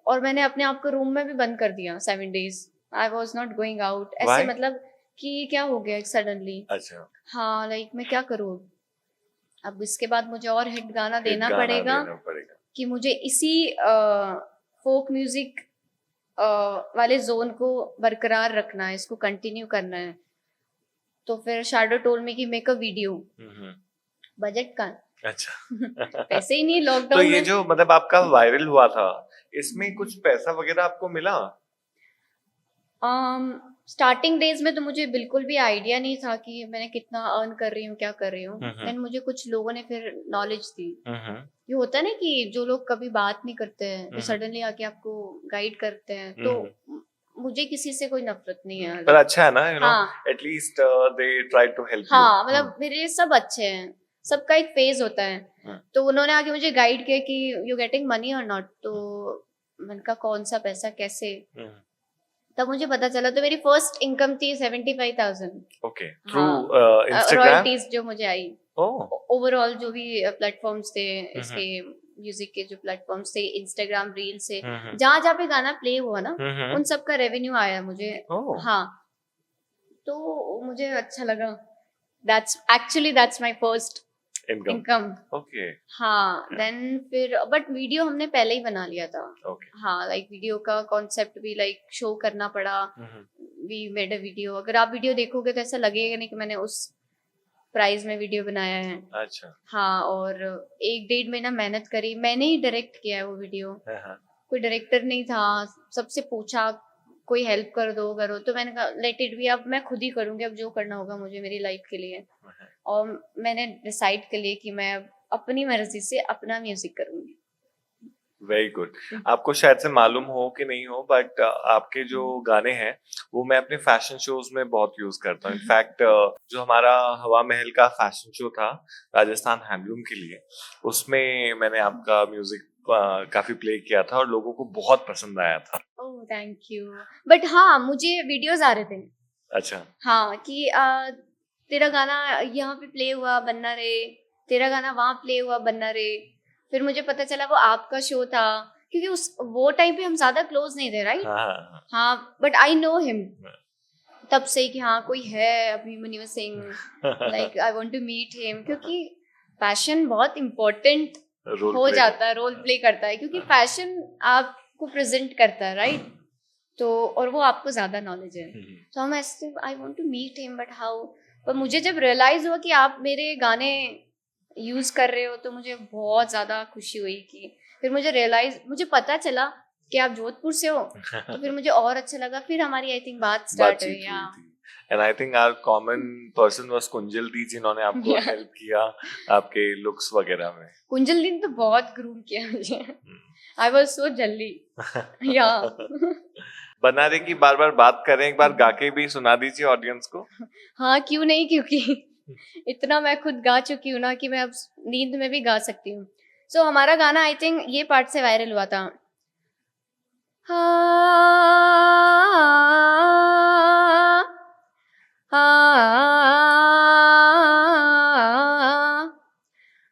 Speaker 2: और मैंने अपने आप को रूम में भी बंद कर दिया 7 days. I was not going out. ऐसे
Speaker 1: Why?
Speaker 2: मतलब कि क्या हो गया सडनली.
Speaker 1: अच्छा,
Speaker 2: हाँ लाइक मैं क्या करूँ अब. इसके बाद मुझे और हिट गाना
Speaker 1: एक
Speaker 2: देना
Speaker 1: गाना
Speaker 2: पड़ेगा
Speaker 1: देना पड़ेगा।
Speaker 2: कि मुझे इसी फोक म्यूजिक वाले जोन को बरकरार रखना है, इसको कंटिन्यू करना है. तो फिर शाडो टोल्ड मी कि मेक अ वीडियो. बजट का
Speaker 1: अच्छा।
Speaker 2: पैसे ही नहीं
Speaker 1: तो
Speaker 2: लॉकडाउन
Speaker 1: ये
Speaker 2: में.
Speaker 1: जो मतलब आपका वायरल हुआ था, इसमें कुछ पैसा वगैरह आपको मिला?
Speaker 2: स्टार्टिंग डेज में तो मुझे बिल्कुल भी आइडिया नहीं था कि मैंने कितना अर्न कर रही हूँ, क्या कर रही हूँ. देन मुझे कुछ लोगों ने फिर नॉलेज दी. ये होता है ना कि जो लोग कभी बात नहीं करते हैं वो सडनली आके आपको गाइड करते हैं. तो मुझे किसी से कोई नफरत नहीं है.
Speaker 1: पर अच्छा है ना, यू नो,
Speaker 2: हाँ
Speaker 1: at least they try to help you.
Speaker 2: हाँ मतलब मेरे लिए सब अच्छे हैं. सबका एक फेज होता है. तो उन्होंने आके मुझे गाइड किया कि यू गेटिंग मनी और नॉट. तो मैंने कहा कौन सा पैसा कैसे. तब मुझे पता चला. तो मेरी फर्स्ट इनकम थी 75,000.
Speaker 1: ओके, थ्रू
Speaker 2: हाँ.
Speaker 1: इंस्टाग्राम.
Speaker 2: रॉयल्टीज जो मुझे आई
Speaker 1: ओह,
Speaker 2: ओवरऑल जो भी प्लेटफॉर्म्स थे इसके म्यूजिक के जो प्लेटफॉर्म्स थे, इंस्टाग्राम रील से जहाँ जहाँ पे गाना प्ले हुआ ना उन सब का रेवेन्यू आया मुझे. हाँ तो मुझे अच्छा लगा. That's my first income.
Speaker 1: Okay.
Speaker 2: हाँ देन फिर बट वीडियो हमने पहले ही बना लिया था.
Speaker 1: ओके.
Speaker 2: हाँ लाइक वीडियो का कॉन्सेप्ट भी लाइक शो करना पड़ा. We made a video. अगर आप वीडियो देखोगे तो ऐसा लगेगा नहीं कि मैंने उस प्राइस में वीडियो बनाया है.
Speaker 1: अच्छा.
Speaker 2: हाँ और 1-1.5 महीना मेहनत करी. मैंने ही डायरेक्ट किया है वो वीडियो. कोई डायरेक्टर नहीं था. सबसे पूछा कोई हेल्प कर दो करो. तो मैंने कहा लेट इट बी. अब मैं खुद ही करूंगी. अब जो करना होगा मुझे मेरी लाइफ के लिए. और मैंने डिसाइड कर लिया कि मैं अपनी मर्जी से अपना म्यूजिक करूंगी.
Speaker 1: Very good. आपको शायद से मालूम हो कि नहीं हो, बट आपके जो गाने हैं वो मैं अपने फैशन शोज में बहुत यूज करता हूँ. इनफैक्ट जो हमारा हवा महल का फैशन शो था राजस्थान हैंडलूम के लिए, उसमें मैंने आपका म्यूजिक काफी प्ले किया था और लोगों को बहुत पसंद आया था.
Speaker 2: Oh thank you. बट हाँ मुझे वीडियोस आ रहे थे.
Speaker 1: अच्छा.
Speaker 2: हाँ कि तेरा गाना यहाँ पे प्ले हुआ बन्ना रे, तेरा गाना वहाँ प्ले हुआ बन्ना रे. फिर मुझे पता चला वो आपका शो था. क्योंकि वो टाइम पे हम ज्यादा क्लोज नहीं थे राइट. हाँ बट आई नो हिम तब से कि हाँ कोई है Abhimanyu Singh. Like I want to meet him. क्योंकि फैशन बहुत इम्पोर्टेंट हो जाता है, रोल प्ले करता है. क्योंकि फैशन आपको प्रेजेंट करता है राइट. तो और वो आपको ज्यादा नॉलेज है. तो हम ऐसे I want to meet him but how. पर मुझे जब रियलाइज हुआ कि आप मेरे गाने यूज कर रहे हो तो मुझे बहुत ज्यादा खुशी हुई. कि फिर मुझे पता चला कि आप जोधपुर से हो. तो फिर मुझे और अच्छा लगा. फिर हमारी आई थिंक बात स्टार्ट हुई.
Speaker 1: And I think our common person was Kunjal di, जिन्होंने आपको हेल्प किया आपके लुक्स वगैरह में.
Speaker 2: कुंजल दी ने तो बहुत ग्रूम किया मुझे. आई वाज सो जल्दी. या
Speaker 1: बना रहे की बार बार बात करें, एक बार गा के भी सुना दीजिए ऑडियंस को.
Speaker 2: हाँ क्यों नहीं. क्योंकि इतना मैं खुद गा चुकी हूँ ना कि मैं अब नींद में भी गा सकती हूँ. सो हमारा गाना आई थिंक ये पार्ट से वायरल हुआ था.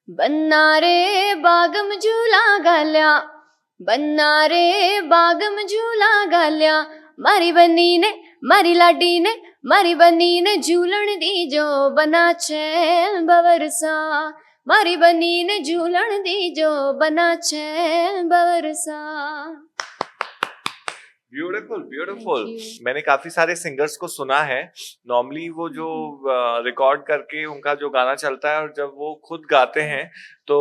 Speaker 2: बन्ना रे बागम झूला गाल्या, बन्ना रे बागम झूला गाल्या. मारी बनी ने मारी लाडी ने मारी बनी ने झूलन दी जो बना छैल बवरसा. मारी बनी ने झूलन दी जो बना छैल बवरसा.
Speaker 1: Beautiful beautiful. मैंने काफी सारे सिंगर्स को सुना है. नॉर्मली वो जो रिकॉर्ड करके उनका जो गाना चलता है और जब वो खुद गाते हैं तो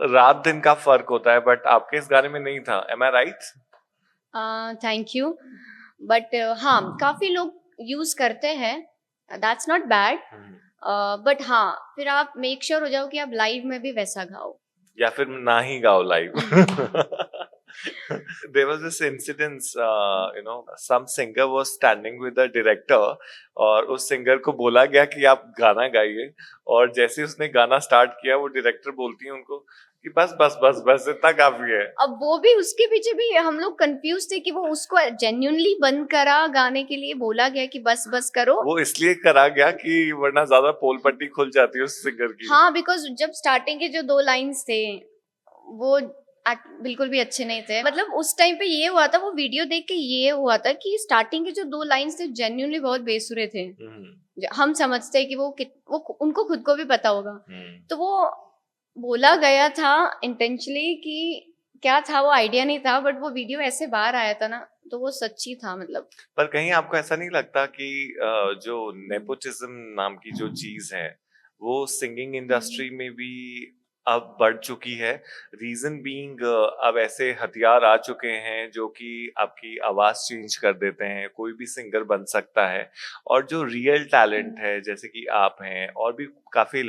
Speaker 1: रात दिन का फर्क होता है, बट आपके इस गाने में नहीं था. Am I right?
Speaker 2: Thank you. But हाँ काफी लोग यूज करते हैं. That's not bad. बट हाँ फिर आप मेक श्योर हो जाओ कि आप लाइव में भी वैसा गाओ
Speaker 1: या फिर ना ही गाओ live. There was this incident, some singer was standing with the director और उस सिंगर को बोला गया कि आप गाना गाइए, और जैसे उसने गाना स्टार्ट किया वो डायरेक्टर बोलती है उनको कि बस बस बस बस इतना काफी है.
Speaker 2: अब वो भी उसके पीछे भी हम लोग कंफ्यूज थे कि वो उसको जेन्युइनली बंद करा गाने के लिए बोला गया कि बस बस करो.
Speaker 1: वो इसलिए करा गया कि वरना ज्यादा पोल पट्टी खुल जाती है उस सिंगर की.
Speaker 2: हाँ बिकॉज जब स्टार्टिंग के जो 2 लाइन्स थे वो बिल्कुल भी अच्छे नहीं थे। मतलब उस टाइम पे ये हुआ था, वो वीडियो देख के ये हुआ था कि स्टार्टिंग के जो 2 लाइन्स थे जेन्युइनली बहुत बेसुरे थे। हम समझते हैं कि वो उनको खुद को भी पता होगा। तो वो बोला गया था इंटेंशनली कि क्या था वो आइडिया नहीं था, बट वो वीडियो ऐसे बाहर आया था ना, तो वो सच्ची था मतलब।
Speaker 1: पर कहीं आपको ऐसा नहीं लगता कि जो नेपोटिज्म नाम की जो चीज है वो सिंगिंग इंडस्ट्री में भी अब बढ़ चुकी है? रीजन बीइंग अब ऐसे हथियार आ चुके हैं जो कि आपकी आवाज चेंज कर देते हैं, कोई भी सिंगर बन सकता है, और जो रियल टैलेंट है जैसे कि आप हैं और भी काफी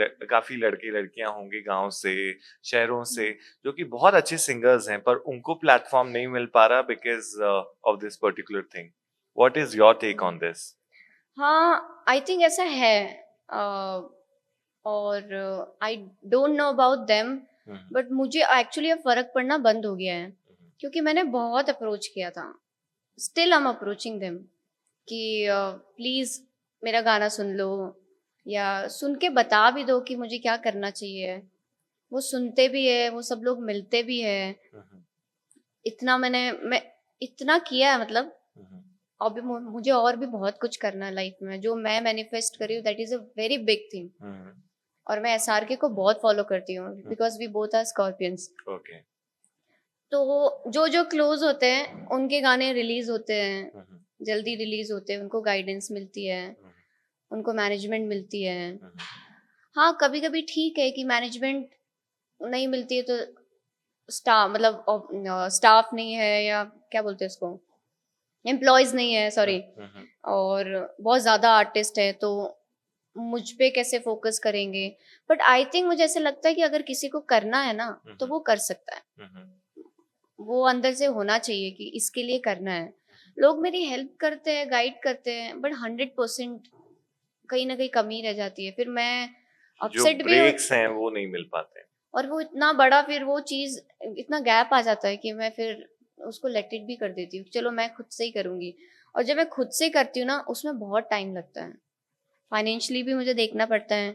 Speaker 1: लड़के लड़कियां होंगे गांव से, शहरों से, जो कि बहुत अच्छे सिंगर्स हैं पर उनको प्लेटफॉर्म नहीं मिल पा रहा because of this particular thing. What is your take on this?
Speaker 2: हाँ, आई थिंक ऐसा है। और I don't know about them, but मुझे एक्चुअली अब फर्क पड़ना बंद हो गया है, क्योंकि मैंने बहुत अप्रोच किया था। Still I am approaching them कि प्लीज मेरा गाना सुन लो, या सुन के बता भी दो कि मुझे क्या करना चाहिए। वो सुनते भी है, वो सब लोग मिलते भी है। इतना मैं इतना किया है मतलब। अभी मुझे और भी बहुत कुछ करना है लाइफ में, जो मैं मैनिफेस्ट करी हूँ, that is a very big thing. और मैं SRK को बहुत फॉलो करती हूँ because we both are scorpions.
Speaker 1: Okay.
Speaker 2: तो जो जो क्लोज होते हैं उनके गाने रिलीज होते हैं, जल्दी रिलीज होते हैं, उनको गाइडेंस मिलती है, उनको मैनेजमेंट मिलती है। हाँ, कभी कभी ठीक है कि मैनेजमेंट नहीं मिलती है, तो स्टाफ मतलब स्टाफ नहीं है, या क्या बोलते हैं उसको, एम्प्लॉयज नहीं है, सॉरी, और बहुत ज़्यादा आर्टिस्ट है, तो मुझ पे कैसे फोकस करेंगे। बट आई थिंक मुझे ऐसे लगता है कि अगर किसी को करना है ना, तो वो कर सकता है। वो अंदर से होना चाहिए कि इसके लिए करना है। लोग मेरी हेल्प करते हैं, गाइड करते हैं, बट 100% कहीं ना कहीं कमी रह जाती है। फिर मैं
Speaker 1: जो
Speaker 2: अपसेट भी
Speaker 1: ब्रेक्स हैं वो नहीं मिल पाते,
Speaker 2: और वो इतना बड़ा, फिर वो चीज इतना गैप आ जाता है कि मैं फिर उसको लेट इट भी कर देती हूँ, चलो मैं खुद से ही करूंगी। और जब मैं खुद से करती हूँ ना, उसमें बहुत टाइम लगता है। फाइनेंशियली भी मुझे देखना पड़ता है,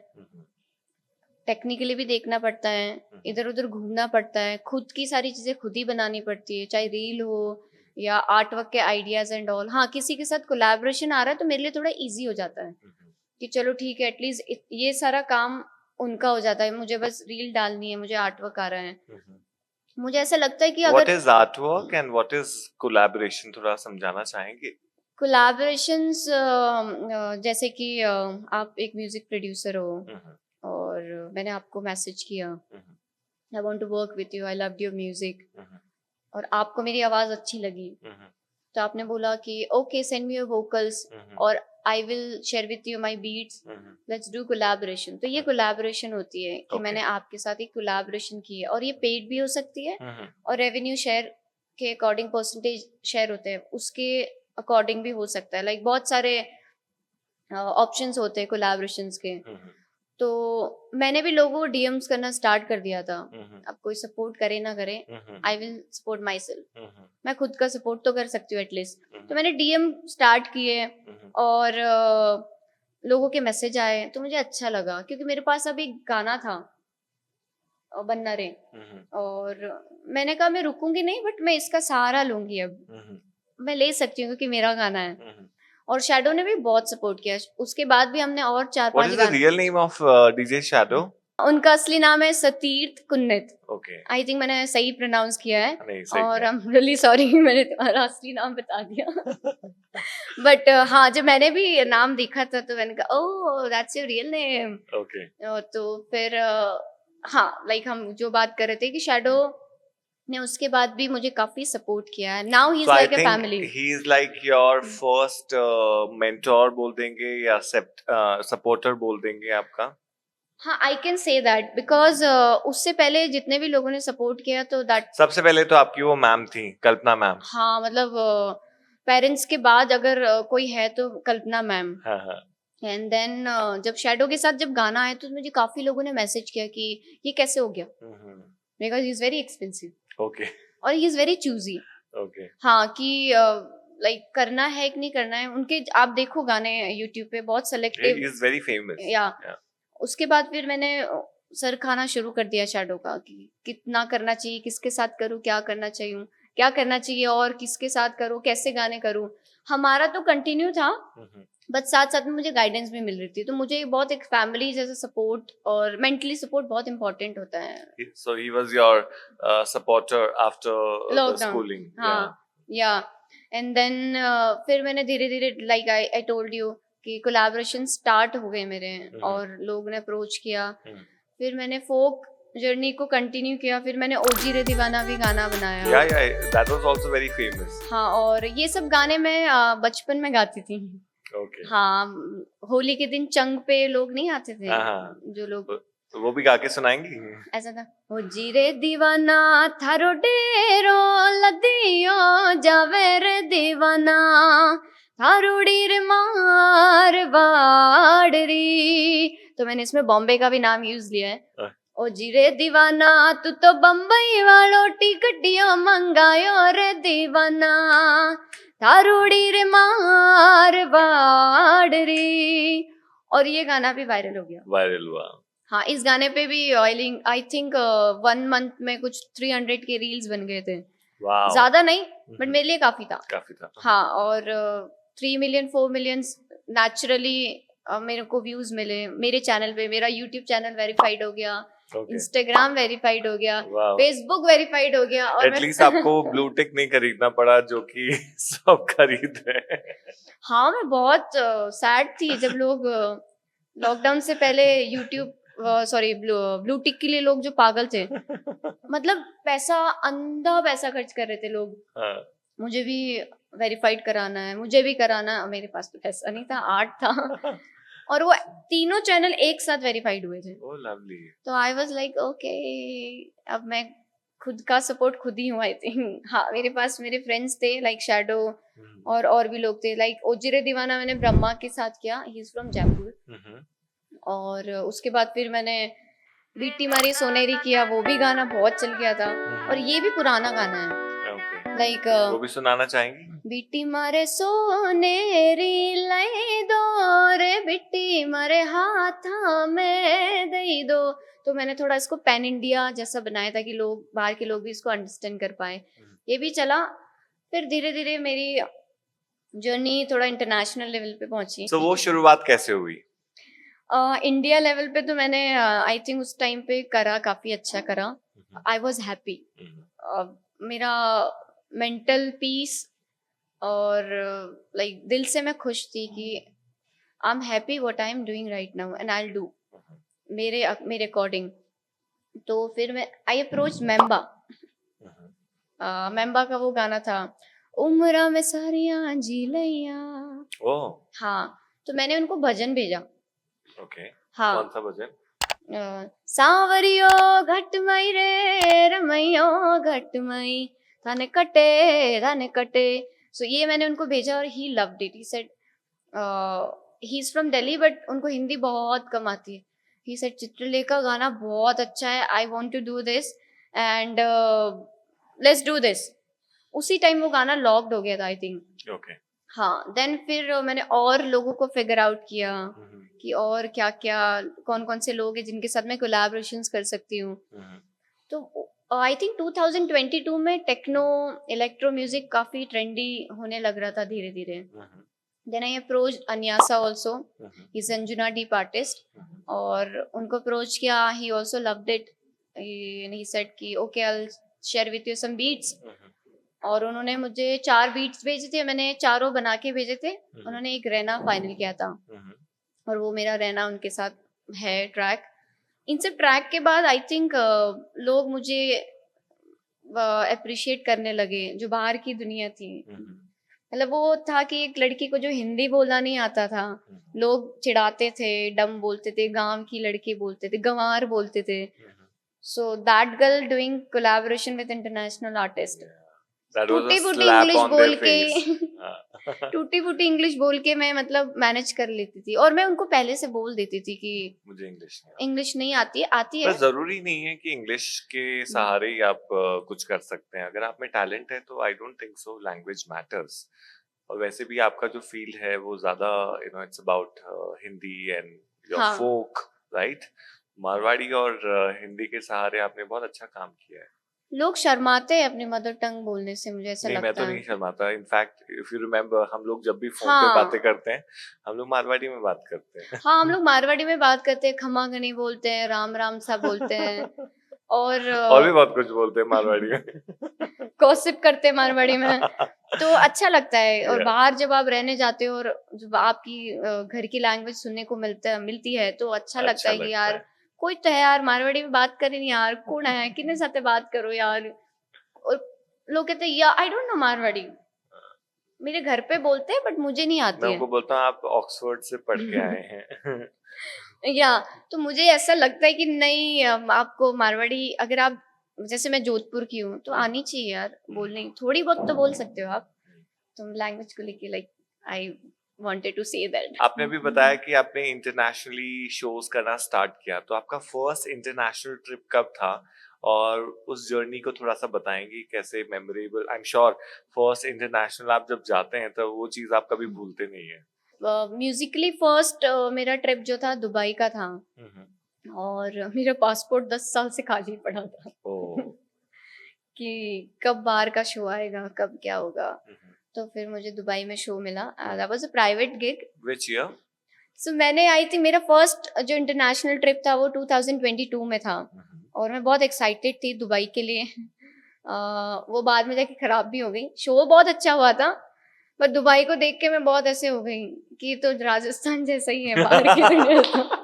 Speaker 2: टेक्निकली भी देखना पड़ता है, इधर उधर घूमना पड़ता है, खुद की सारी चीजें खुद ही बनानी पड़ती है, चाहे रील हो या आर्ट वर्क के आइडियाज एंड ऑल। हाँ, किसी के साथ कोलैबोरेशन आ रहा है तो मेरे लिए थोड़ा इजी हो जाता है कि चलो ठीक है, एटलीस्ट ये सारा काम उनका हो जाता है, मुझे बस रील डालनी है, मुझे आर्ट वर्क आ रहा है। मुझे ऐसा लगता है कि
Speaker 1: व्हाट
Speaker 2: अगर
Speaker 1: is art work and what is collaboration, थोड़ा समझाना चाहेंगे?
Speaker 2: कोलैबोरेशंस जैसे कि आप एक म्यूजिक प्रोड्यूसर हो और मैंने आपको मैसेज किया, I want to work with you, I love your music, और आपको मेरी आवाज अच्छी लगी, तो आपने बोला कि okay send me your vocals और I will share with you my beats, let's do collaboration. तो ये कोलैबोरेशन होती है कि मैंने आपके साथ एक कोलैबोरेशन की है, और ये पेड भी हो सकती है और रेवेन्यू शेयर के अकॉर्डिंग परसेंटेज शेयर होते हैं, उसके अकॉर्डिंग भी हो सकता है। लाइक बहुत सारे ऑप्शंस होते हैं कोलैबोरेशंस के। तो मैंने भी लोगों को DMs करना स्टार्ट कर दिया था। अब कोई सपोर्ट करे ना करे, I will support my self. मैं खुद का सपोर्ट तो कर सकती हूँ एटलीस्ट। तो मैंने DM स्टार्ट किए और लोगों के मैसेज आए, तो मुझे अच्छा लगा, क्योंकि मेरे पास अभी गाना था बन्ना रे, और मैंने कहा मैं रुकूंगी नहीं, बट मैं इसका सहारा लूंगी, अब मैं ले सकती हूँ क्योंकि मेरा गाना है। और शैडो ने भी बहुत सपोर्ट किया। उसके बाद भी हमने और 4-5
Speaker 1: What is the real name of DJ Shadow?
Speaker 2: उनका असली नाम है सतीर्थ कुन्नित।
Speaker 1: Okay.
Speaker 2: आई थिंक मैंने सही प्रोनाउंस किया है,
Speaker 1: नहीं, सही
Speaker 2: और
Speaker 1: किया।
Speaker 2: आई एम रियली सॉरी मैंने तुम्हारा असली नाम बता दिया। बट हाँ, जब मैंने भी नाम देखा था तो मैंने कहा oh that's your real name.
Speaker 1: Okay.
Speaker 2: तो फिर हाँ, लाइक हम जो बात कर रहे थे कि शैडो ने उसके बाद भी मुझे काफी सपोर्ट किया है। Now he is
Speaker 1: So I
Speaker 2: like a
Speaker 1: think
Speaker 2: family.
Speaker 1: he is like your first mentor बोल देंगे या supporter बोल देंगे आपका?
Speaker 2: हाँ, I can say that because उससे पहले जितने भी लोगों ने सपोर्ट किया, तो दैट
Speaker 1: सबसे पहले तो आपकी वो मैम थी, कल्पना मैम।
Speaker 2: हाँ, मतलब पेरेंट्स के बाद अगर कोई है तो कल्पना मैम।
Speaker 1: हाँ हाँ।
Speaker 2: एंड देन जब शैडो के साथ जब गाना आया तो मुझे काफी लोगों ने मैसेज किया कि ये कैसे हो गया, because he is very expensive
Speaker 1: okay
Speaker 2: और he is very choosy.
Speaker 1: Okay.
Speaker 2: हाँ, कि लाइक करना है कि नहीं करना है। उनके आप देखो गाने यूट्यूब पे बहुत
Speaker 1: He
Speaker 2: selective
Speaker 1: is very famous.
Speaker 2: या
Speaker 1: Yeah.
Speaker 2: उसके बाद फिर मैंने सर खाना शुरू कर दिया शैडो का कि कितना करना चाहिए, किसके साथ करूँ, क्या करना चाहिए, क्या करना चाहिए और किसके साथ करूँ, कैसे गाने करूँ। हमारा तो कंटिन्यू था, बट साथ साथ में मुझे गाइडेंस भी मिल रही थी, तो मुझे बहुत एक फैमिली जैसा सपोर्ट और मेंटली सपोर्ट बहुत इंपॉर्टेंट होता है।
Speaker 1: So he was your supporter after the
Speaker 2: lockdown,
Speaker 1: schooling.
Speaker 2: हाँ, या एंड देन फिर मैंने धीरे धीरे लाइक आई टोल्ड यू कि कोलैबोरेशन स्टार्ट हो गए मेरे, और लोग ने अप्रोच किया। फिर मैंने फोक जर्नी को कंटिन्यू किया, फिर मैंने ओजी रे दीवाना भी गाना बनाया।
Speaker 1: Yeah, that was also very famous.
Speaker 2: हाँ, और ये सब गाने मैं बचपन में गाती थी।
Speaker 1: Okay.
Speaker 2: हाँ, होली के दिन चंग पे लोग नहीं आते थे,
Speaker 1: हाँ,
Speaker 2: जो लोग,
Speaker 1: तो वो भी गा के सुनाएंगी?
Speaker 2: ऐसा था, ओ जीरे दीवाना थारो डेरो लदियो जावे रे दीवाना थारूड़ी रे मार बाड़री। तो मैंने इसमें बॉम्बे का भी नाम यूज लिया है। ओ जीरे दीवाना तू तो बम्बई वालों टिकटियों मंगायो रे दीवाना थारूड़ी रे मार बाड़री। और ये गाना भी वायरल हो गया।
Speaker 1: वायरल हुआ।
Speaker 2: हाँ, इस गाने पे भी आई थिंक 1 मंथ में कुछ 300 के रील्स बन गए थे।
Speaker 1: वाओ।
Speaker 2: ज्यादा नहीं, बट मेरे लिए काफी था।
Speaker 1: काफी था।
Speaker 2: हाँ, और 3 मिलियन 4 मिलियन नेचुरली मेरे को व्यूज मिले मेरे चैनल पे। मेरा यूट्यूब चैनल वेरीफाइड हो गया, इंस्टाग्राम वेरीफाइड हो गया, फेसबुक वेरीफाइड हो गया, और
Speaker 1: एटलीस्ट आपको ब्लू टिक नहीं खरीदना पड़ा जो कि सब खरीद रहे हैं।
Speaker 2: हाँ, मैं बहुत सैड थी जब लोग लॉकडाउन से पहले यूट्यूब ब्लू टिक के लिए लोग जो पागल थे, मतलब पैसा अंधा पैसा खर्च कर रहे थे लोग।
Speaker 1: हाँ।
Speaker 2: मुझे भी वेरीफाइड कराना है, मुझे भी कराना। मेरे पास तो पैसा नहीं था, आर्ट था, और वो तीनों चैनल एक साथ वेरीफाइड हुए थे।
Speaker 1: ओह लवली।
Speaker 2: तो आई वाज लाइक ओके, अब मैं खुद का सपोर्ट खुद ही हूँ आई थिंक। हाँ, मेरे पास मेरे फ्रेंड्स थे लाइक शैडो, और भी लोग थे लाइक ओजिरे दीवाना मैंने ब्रह्मा के साथ किया, ही इज फ्रॉम जयपुर। और उसके बाद फिर मैंने बीटी मारी सोनेरी किया, वो भी गाना बहुत चल गया था। और ये भी पुराना गाना है, लाइक
Speaker 1: वो भी सुनाना चाहेंगी?
Speaker 2: बीटी मारे सोनेरी लाई दो रे बिट्टी मारे हाथा में दई दो। तो मैंने थोड़ा इसको पैन इंडिया जैसा बनाया था कि लोग, बाहर के लोग भी इसको अंडरस्टैंड कर पाए। ये भी चला। फिर धीरे धीरे मेरी जर्नी थोड़ा इंटरनेशनल लेवल पे पहुंची।
Speaker 1: So, वो शुरुआत कैसे हुई?
Speaker 2: इंडिया लेवल पे तो मैंने आई थिंक उस टाइम पे करा, काफी अच्छा करा। I was happy. मेरा मेंटल पीस और लाइक दिल से मैं खुश थी कि I am happy what I am doing right now and I will do मेरे अकॉर्डिंग। तो फिर मैं आई अप्रोच मेंबा। मेंबा का वो गाना था, उम्रा में सारियां जी लैया। हाँ, तो मैंने उनको भजन भेजा।
Speaker 1: ओके।
Speaker 2: हाँ,
Speaker 1: कौन सा भजन?
Speaker 2: सांवरियो घटमई रे रमैयो घटमई थाने कटे। सो ये मैंने उनको भेजा और he loved it. He said he is from Delhi but उनको हिंदी बहुत कम आती है। ही सेड चित्रलेखा गाना बहुत अच्छा है, I want to do this and let's do this. उसी टाइम वो गाना लॉक्ड हो गया था आई थिंक।
Speaker 1: ओके।
Speaker 2: हाँ, देन फिर मैंने और लोगों को फिगर आउट किया कि और क्या क्या, कौन कौन से लोग हैं जिनके साथ मैं कोलैबोरेशंस कर सकती हूँ। तो आई थिंक 2022 में टेक्नो इलेक्ट्रो म्यूजिक काफी ट्रेंडी होने लग रहा था धीरे धीरे। Then I approach Anyasa also, he is Anjunadeep artist, और उनको अप्रोच किया, he also loved it. He said कि okay I will share with you some beats. और उन्होंने मुझे 4 बीट्स भेजे थे, मैंने चारों बना के भेजे थे। उन्होंने एक रहना फाइनल किया था, और वो मेरा रहना उनके साथ है ट्रैक। इन सब ट्रैक के बाद आई थिंक लोग मुझे अप्रिशिएट करने लगे, जो बाहर की दुनिया थी। मतलब वो था कि एक लड़की को जो हिंदी बोलना नहीं आता था, लोग चिढ़ाते थे, डम बोलते थे, गांव की लड़की बोलते थे, गंवार बोलते थे। So that girl doing collaboration with international artist, टूटी फूटी इंग्लिश बोल के टूटी फूटी इंग्लिश बोल के मैं मतलब मैनेज कर लेती थी। और मैं उनको पहले से बोल देती थी कि मुझे इंग्लिश नहीं आती है।
Speaker 1: जरूरी नहीं है कि इंग्लिश के सहारे ही आप कुछ कर सकते हैं। अगर आप में टैलेंट है तो I don't think so language matters. और वैसे भी आपका जो फील्ड है वो ज्यादा it's about Hindi and your folk, right? Marwari और हिंदी के सहारे आपने बहुत अच्छा काम किया है।
Speaker 2: लोग शर्माते हैं अपनी मदर टंग बोलने से, मुझे ऐसा
Speaker 1: नहीं, मैं
Speaker 2: लगता
Speaker 1: तो नहीं
Speaker 2: है।
Speaker 1: शर्माता। इनफैक्ट इफ यू रिमेम्बर, हम लोग जब भी फोन पे
Speaker 2: हाँ
Speaker 1: बातें करते हैं, हम लोग मारवाड़ी में बात करते हैं।
Speaker 2: हाँ, हम लोग मारवाड़ी में बात करते हैं, खमा गनी बोलते हैं, राम राम सा बोलते हैं, और
Speaker 1: और भी बहुत कुछ बोलते हैं मारवाड़ी में।
Speaker 2: गॉसिप करते हैं मारवाड़ी में। तो अच्छा लगता है। और
Speaker 1: Yeah.
Speaker 2: बाहर जब आप रहने जाते हो और जब आपकी घर की लैंग्वेज सुनने को मिलती है तो अच्छा लगता है कि यार कोई तो है यार, मारवाड़ी में बात करे नहीं यार, कौन है, किन्ने साथे बात करो यार। और लोग कहते हैं या आई डोंट नो मारवाड़ी, मेरे घर पे बोलते हैं बट मुझे नहीं
Speaker 1: मैं
Speaker 2: आती है।
Speaker 1: उनको बोलता हूँ आप ऑक्सफोर्ड से पढ़ के आए हैं।
Speaker 2: या तो मुझे ऐसा लगता है कि नहीं, आपको मारवाड़ी, अगर आप, जैसे मैं जोधपुर की हूँ तो आनी चाहिए यार बोलने, थोड़ी बहुत तो बोल सकते हो आप। तो लैंग्वेज को लेके like I wanted to say that.
Speaker 1: आपने भी बताया कि आपने इंटरनेशनली शोज करना स्टार्ट किया, तो आपका फर्स्ट इंटरनेशनल ट्रिप कब था और उस जर्नी को थोड़ा सा बताएंगे कैसे memorable? I am sure first international आप जब जाते हैं तो वो चीज आप कभी भूलते नहीं है।
Speaker 2: म्यूजिकली फर्स्ट मेरा ट्रिप जो था दुबई का था, और मेरा पासपोर्ट 10 साल से खाली पड़ा था कि कब बाहर का शो आएगा, कब क्या होगा। तो फिर मुझे दुबई में शो मिला, that was a private gig.
Speaker 1: Which year?
Speaker 2: So मैंने आई थिंक मेरा फर्स्ट जो इंटरनेशनल ट्रिप था वो 2022 में था, और मैं बहुत एक्साइटेड थी दुबई के लिए। वो बाद में जाके खराब भी हो गई। शो बहुत अच्छा हुआ था, पर दुबई को देख के मैं बहुत ऐसे हो गई कि ये तो राजस्थान जैसा ही है बाहर की दुनिया तो।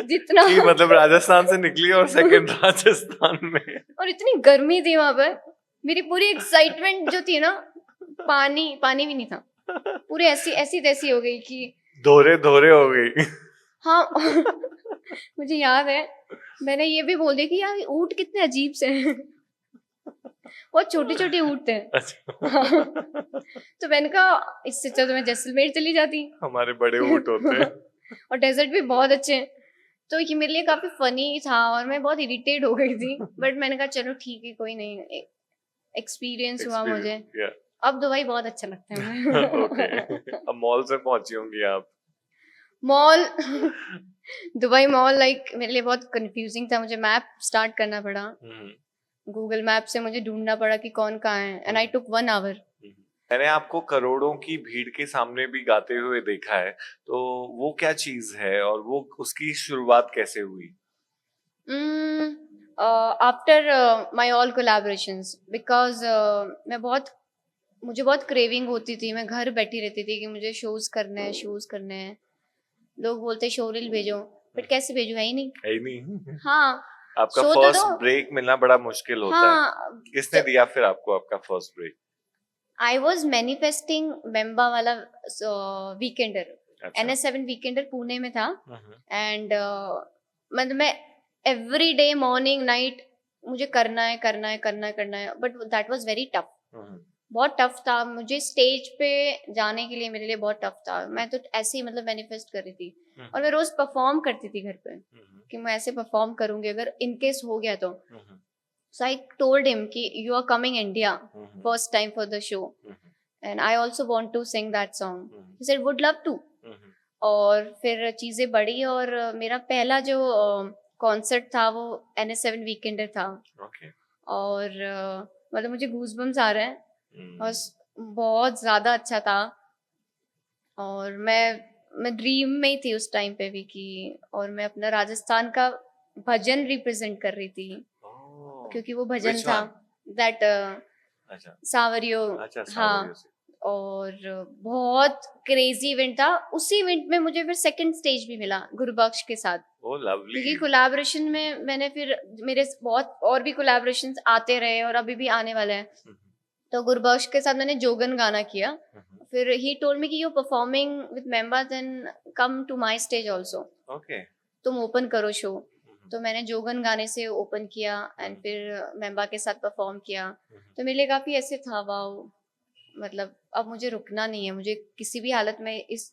Speaker 2: जितना
Speaker 1: कि मतलब राजस्थान से निकली और सेकंड राजस्थान में।
Speaker 2: और इतनी गर्मी थी वहां पर, मेरी पूरी एक्साइटमेंट जो थी ना, पानी पानी भी नहीं था, पूरी ऐसी ऐसी तैसी हो गई कि
Speaker 1: धोरे धोरे हो गई।
Speaker 2: हाँ। मुझे याद है मैंने ये भी बोल दिया कि यार ऊँट कितने अजीब से हैं। बहुत छोटे छोटे ऊँट थे।
Speaker 1: अच्छा।
Speaker 2: तो मैंने कहा इससे अच्छा तो मैं जैसलमेर चली जाती।
Speaker 1: हमारे बड़े ऊँट होते हैं।
Speaker 2: और डेजर्ट भी बहुत अच्छे हैं। तो ये मेरे लिए काफी फनी था और मैं बहुत इरिटेट हो गई थी, बट मैंने कहा चलो ठीक है कोई नहीं, एक्सपीरियंस हुआ मुझे।
Speaker 1: Yeah.
Speaker 2: अब दुबई बहुत अच्छा लगता है मुझे।
Speaker 1: Okay. अब मॉल से पहुंची होंगी आप।
Speaker 2: मॉल दुबई मॉल लाइक मेरे लिए बहुत कंफ्यूजिंग था, मुझे मैप स्टार्ट करना पड़ा, गूगल मैप से मुझे ढूंढना पड़ा कि कौन कहाँ है, एंड आई टुक 1 आवर।
Speaker 1: मैंने आपको करोड़ों की भीड़ के सामने भी गाते हुए देखा है, तो वो क्या चीज है और वो उसकी शुरुआत कैसे हुई?
Speaker 2: After my all collaborations, because मुझे बहुत क्रेविंग होती थी, मैं घर बैठी रहती थी कि मुझे शोज करने हैं। लोग बोलते शो रील भेजो, बट कैसे भेजो, है ही नहीं।
Speaker 1: है ही नहीं।
Speaker 2: हाँ,
Speaker 1: आपका
Speaker 2: शो तो
Speaker 1: फर्स्ट
Speaker 2: दो।
Speaker 1: ब्रेक मिलना बड़ा मुश्किल होता है।
Speaker 2: हाँ,
Speaker 1: किसने दिया फिर आपको आपका first break?
Speaker 2: I was manifesting Memba वाला वीकेंडर,
Speaker 1: अच्छा।
Speaker 2: NS7 वीकेंडर पुणे में था, एंड मतलब मैं एवरी डे मॉर्निंग नाइट मुझे करना है, but that was very tough. बहुत टफ था मुझे, स्टेज पे जाने के लिए मेरे लिए बहुत टफ था। मैं तो ऐसे ही मतलब मैनिफेस्ट कर रही थी, और मैं रोज परफॉर्म करती थी घर पे कि मैं ऐसे परफॉर्म करूंगी अगर इन केस हो गया तो। सो आई टोल्ड हिम कि you are coming India first time for the show, and I also want to sing that song. He said would love to. और फिर चीजें बढ़ी, और मेरा पहला जो कॉन्सर्ट था वो NS7 वीकेंडर था। और मतलब मुझे गूज़बम्स आ रहे हैं, और बहुत ज्यादा अच्छा था। और मैं ड्रीम में ही थी उस टाइम पे भी कि, और मैं अपना राजस्थान का भजन रिप्रेजेंट कर रही थी, क्योंकि वो भजन था दैट सावरियो। हाँ, और बहुत क्रेजी इवेंट था। उसी इवेंट में मुझे फिर सेकंड स्टेज भी मिला गुरुबख्श के साथ। क्योंकि कोलैबोरेशन में मैंने फिर मेरे बहुत और भी कोलैबोरेशंस आते रहे और अभी भी आने वाले हैं। तो गुरुबख्श के साथ मैंने जोगन गाना किया। फिर ही टोल्ड मी कि you performing with members, then come to my stage also, तुम ओपन करो शो। तो मैंने जोगन गाने से ओपन किया, एंड फिर मेंबा के साथ परफॉर्म किया। तो मेरे लिए काफी ऐसे था वाओ, मतलब अब मुझे रुकना नहीं है, मुझे किसी भी हालत में इस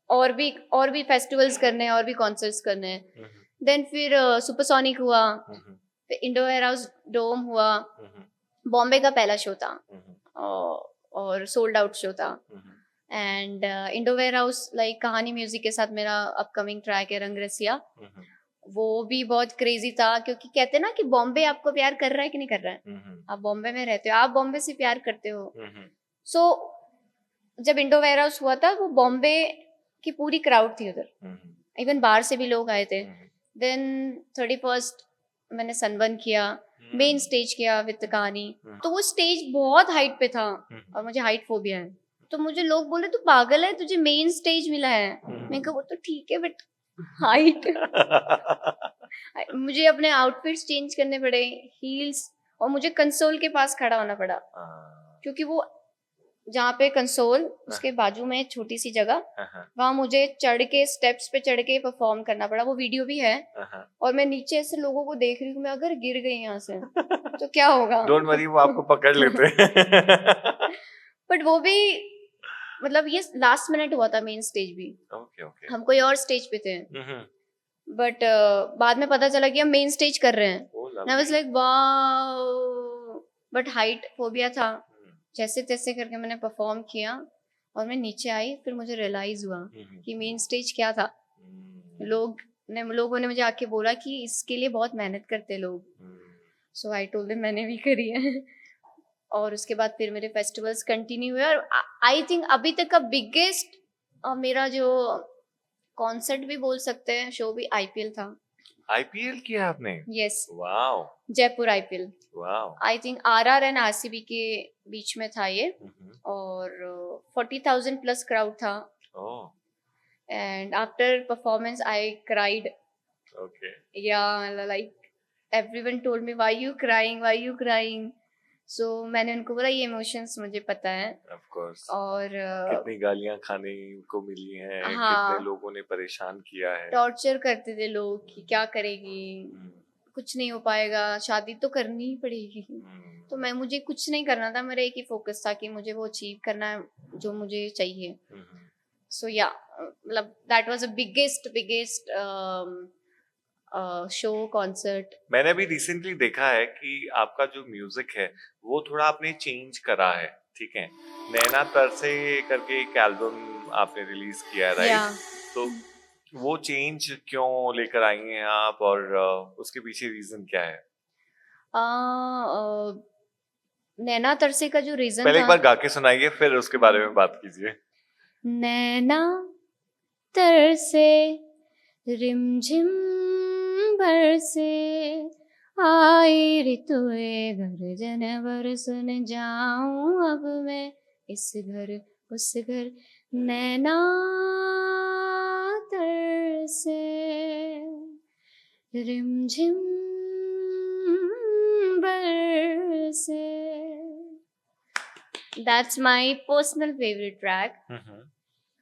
Speaker 2: और भी फेस्टिवल्स करने हैं, और भी कॉन्सर्ट्स करने हैं। देन फिर सुपरसोनिक हुआ, फिर इंडो एयर हाउस डोम हुआ, बॉम्बे का पहला शो था, और सोल्ड आउट शो था। And Indo warehouse like Kahani music के साथ मेरा अपकमिंग ट्रैक है रंग रसिया, वो भी बहुत क्रेजी था क्योंकि कहते हैं ना कि बॉम्बे आपको प्यार कर रहा है कि नहीं कर रहा है, आप बॉम्बे में रहते हो, आप बॉम्बे से प्यार करते हो। सो जब इंडो वेयर हाउस हुआ था वो बॉम्बे की पूरी क्राउड थी उधर, इवन बाहर से भी लोग आए थे। देन 31st मैंने सनबर्न किया, मेन स्टेज किया विद कहानी, तो वो स्टेज बहुत हाइट पे था और मुझे हाइट फोबिया है, तो मुझे लोग बोले तू पागल है, तुझे मेन स्टेज मिला है। मैंने कहा वो तो ठीक है बट हाइट मुझे अपने आउटफिट्स चेंज करने पड़े, हील्स, और मुझे कंसोल के पास खड़ा होना पड़ा क्योंकि वो जहाँ पे कंसोल उसके बाजू में छोटी सी जगह, वहां मुझे चढ़ के स्टेप्स पे चढ़ के परफॉर्म करना पड़ा। वो वीडियो भी है और मैं नीचे ऐसे लोगों को देख रही हूँ, मैं अगर गिर गई यहाँ से तो क्या होगा।
Speaker 1: डोंट वरी, वो आपको पकड़ लेते
Speaker 2: बट वो भी मतलब ये लास्ट मिनट हुआ था मेन स्टेज भी,
Speaker 1: ओके
Speaker 2: हम कोई और स्टेज पे थे, बट बाद में पता चला कि हम मेन स्टेज कर रहे हैं। I was like wow, but height phobia था। जैसे तैसे करके मैंने परफॉर्म किया और मैं नीचे आई, फिर मुझे रियलाइज हुआ कि मेन स्टेज क्या था। लोगों ने मुझे आके बोला कि इसके लिए बहुत मेहनत करते लोग, सो आई टोल्ड देम मैंने भी करी है। और उसके बाद फिर मेरे फेस्टिवल्स कंटिन्यू हुए और आई थिंक अभी तक का बिगेस्ट मेरा जो कॉन्सर्ट भी बोल सकते हैं, शो भी आईपीएल था।
Speaker 1: आईपीएल किया आपने?
Speaker 2: Yes,
Speaker 1: wow,
Speaker 2: Jaipur IPL.
Speaker 1: Wow,
Speaker 2: I think RR and RCB के बीच में था ये, और 40,000 प्लस क्राउड था। And after performance I cried.
Speaker 1: Okay,
Speaker 2: yeah like everyone told me why you crying. So मैंने उनको बोला ये इमोशंस मुझे पता है,
Speaker 1: ऑफ कोर्स।
Speaker 2: और
Speaker 1: कितनी गालियां खाने को मिली हैं,
Speaker 2: हाँ,
Speaker 1: कितने लोगों ने परेशान किया है,
Speaker 2: टॉर्चर करते थे लोग कि क्या करेगी, कुछ नहीं हो पाएगा, शादी तो करनी ही पड़ेगी। तो मुझे कुछ नहीं करना था, मेरा एक ही फोकस था कि मुझे वो अचीव करना है जो मुझे चाहिए। सो या मतलब that was the biggest show concert.
Speaker 1: मैंने अभी रिसेंटली देखा है कि आपका जो म्यूजिक है वो थोड़ा आपने चेंज करा है, ठीक है? नैना तरसे करके एक एल्बम आपने रिलीज किया है, राइट? तो वो चेंज क्यों लेकर आई हैं आप, और उसके पीछे रीजन क्या है?
Speaker 2: नैना तरसे का जो रीजन
Speaker 1: पहले
Speaker 2: था,
Speaker 1: एक बार गा के सुनाइए, फिर उसके बारे में बात कीजिए।
Speaker 2: नैना तरसे रिमझिम बरसे, आई ऋतुए गर्जन बरसन जाऊं अब मैं इस घर उस घर, नैना तरसे रिमझिम बरसे। That's my personal favourite track.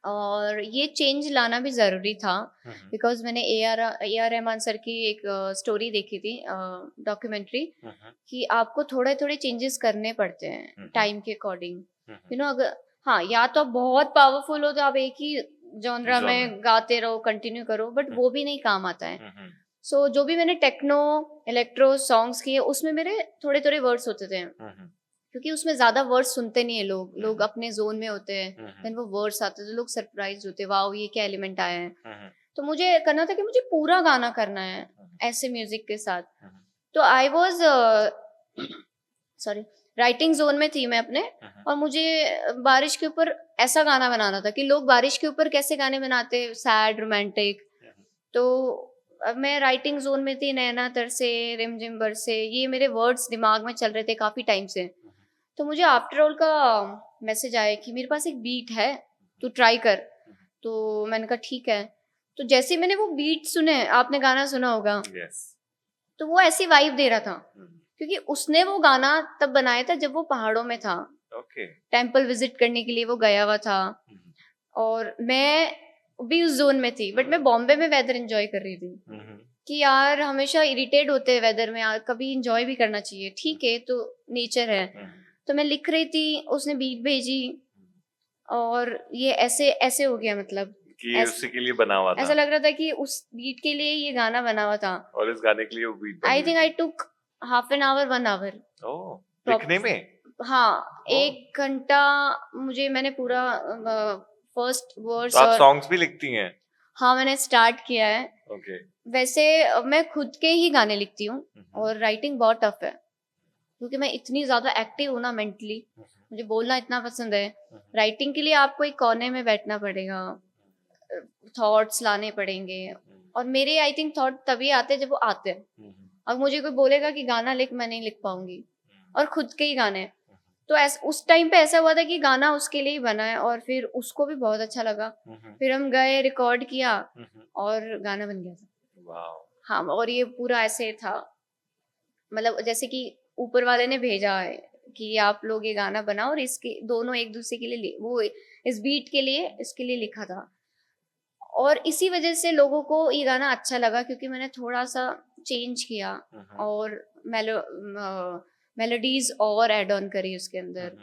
Speaker 2: और ये चेंज लाना भी ज़रूरी था बिकॉज मैंने ए आर रहमान सर की एक स्टोरी देखी थी, डॉक्यूमेंट्री, कि आपको थोड़े थोड़े चेंजेस करने पड़ते हैं टाइम के अकॉर्डिंग। यू नो, अगर हाँ, या तो आप बहुत पावरफुल हो तो आप एक ही जॉनरा में गाते रहो, कंटिन्यू करो, बट वो भी नहीं काम आता है। सो जो भी मैंने टेक्नो इलेक्ट्रो सॉन्ग्स किए उसमें मेरे थोड़े थोड़े वर्ड्स होते थे, क्योंकि उसमें ज्यादा वर्ड्स सुनते नहीं है लोग अपने जोन में होते हैं। देन वो वर्ड्स आते तो लोग सरप्राइज होते, वाओ ये क्या एलिमेंट आया है। तो मुझे करना था कि मुझे पूरा गाना करना है ऐसे म्यूजिक के साथ। तो आई वॉज राइटिंग जोन में थी मैं अपने, और मुझे बारिश के ऊपर ऐसा गाना बनाना था कि लोग बारिश के ऊपर कैसे गाने बनाते, सैड रोमांटिक। तो मैं राइटिंग जोन में थी, नैना तरसे रिमझिम बरसे, ये मेरे वर्ड्स दिमाग में चल रहे थे काफी टाइम से। तो मुझे आफ्टर ऑल का मैसेज आया कि मेरे पास एक बीट है, तू ट्राई कर। तो मैंने कहा ठीक है। तो जैसे मैंने वो बीट सुने, आपने गाना सुना होगा, तो वो ऐसी वाइब दे रहा था, क्योंकि उसने वो गाना तब बनाया था जब वो पहाड़ों में था, टेम्पल विजिट करने के लिए वो गया हुआ था, और मैं भी उस जोन में थी। बट मैं बॉम्बे में वेदर एंजॉय कर रही थी कि यार हमेशा इरिटेट होते हैं वेदर में, यार कभी एंजॉय भी करना चाहिए, ठीक है तो नेचर है। तो मैं लिख रही थी, उसने बीट भेजी, और ये ऐसे ऐसे हो गया, मतलब
Speaker 1: कि उसी के लिए बना हुआ था।
Speaker 2: ऐसा लग रहा था कि उस बीट के लिए ये गाना बना हुआ था,
Speaker 1: और इस गाने के लिए वो beat
Speaker 2: I think I took half an hour 1 hour
Speaker 1: लिखने में।
Speaker 2: हाँ, 1 घंटा मुझे मैंने पूरा फर्स्ट वर्स
Speaker 1: तो आप
Speaker 2: और
Speaker 1: सॉन्ग्स भी लिखती हैं?
Speaker 2: हाँ मैंने स्टार्ट किया है।
Speaker 1: ओके।
Speaker 2: वैसे मैं खुद के ही गाने लिखती हूँ और राइटिंग बहुत टफ है क्योंकि मैं इतनी ज्यादा एक्टिव हूँ ना मेंटली, मुझे बोलना इतना पसंद है। राइटिंग के लिए आपको एक कोने में बैठना पड़ेगा, थॉट्स लाने पड़ेंगे और मेरे आई थिंक थॉट तभी आते हैं जब वो आते हैं। अब मुझे कोई बोलेगा कि गाना लिख, मैं नहीं लिख पाऊंगी, और खुद के ही गाने। तो उस टाइम पे ऐसा हुआ था कि गाना उसके लिए ही बना है और फिर उसको भी बहुत अच्छा लगा। फिर हम गए, रिकॉर्ड किया और गाना बन गया था।
Speaker 1: वाओ।
Speaker 2: हाँ, और ये पूरा ऐसे था, मतलब जैसे कि ऊपर वाले ने भेजा है कि आप लोग ये गाना बनाओ और इसके दोनों एक दूसरे के लिए वो इस बीट के लिए इसके लिए लिखा था। और इसी वजह से लोगों को ये गाना अच्छा लगा क्योंकि मैंने थोड़ा सा चेंज किया और मेलोडीज और ऐड ऑन करी उसके अंदर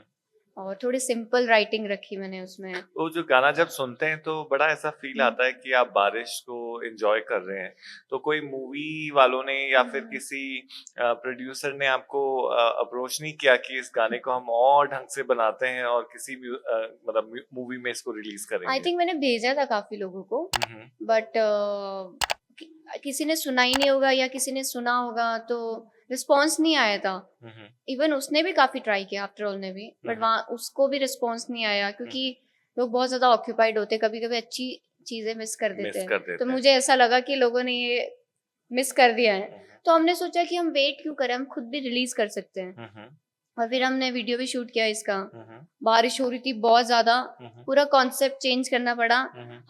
Speaker 2: और थोड़ी सिंपल राइटिंग रखी मैंने उसमें।
Speaker 1: वो जो गाना जब सुनते हैं तो बड़ा ऐसा फील आता है कि आप बारिश को एंजॉय कर रहे हैं। तो कोई मूवी वालों ने या फिर किसी प्रोड्यूसर ने आपको अप्रोच नहीं किया कि इस गाने को हम और ढंग से बनाते हैं और किसी मतलब मूवी में इसको रिलीज
Speaker 2: आई
Speaker 1: करेंगे?
Speaker 2: थिंक मैंने भेजा था काफी लोगों को, बट किसी ने सुना ही नहीं होगा या किसी ने सुना होगा तो रिस्पॉन्स नहीं आया था। इवन उसने भी काफी ट्राई किया, आफ्टर ऑल ने भी, बट वहाँ उसको भी रिस्पॉन्स नहीं आया क्योंकि लोग बहुत ज्यादा ऑक्यूपाइड होते, कभी कभी अच्छी चीजें मिस कर देते हैं। तो मुझे ऐसा लगा कि लोगों ने ये मिस कर दिया है, तो हमने सोचा कि हम वेट क्यों करें, हम खुद भी रिलीज कर सकते हैं। और फिर हमने वीडियो भी शूट किया इसका। बारिश हो रही थी बहुत ज्यादा, पूरा कॉन्सेप्ट चेंज करना पड़ा।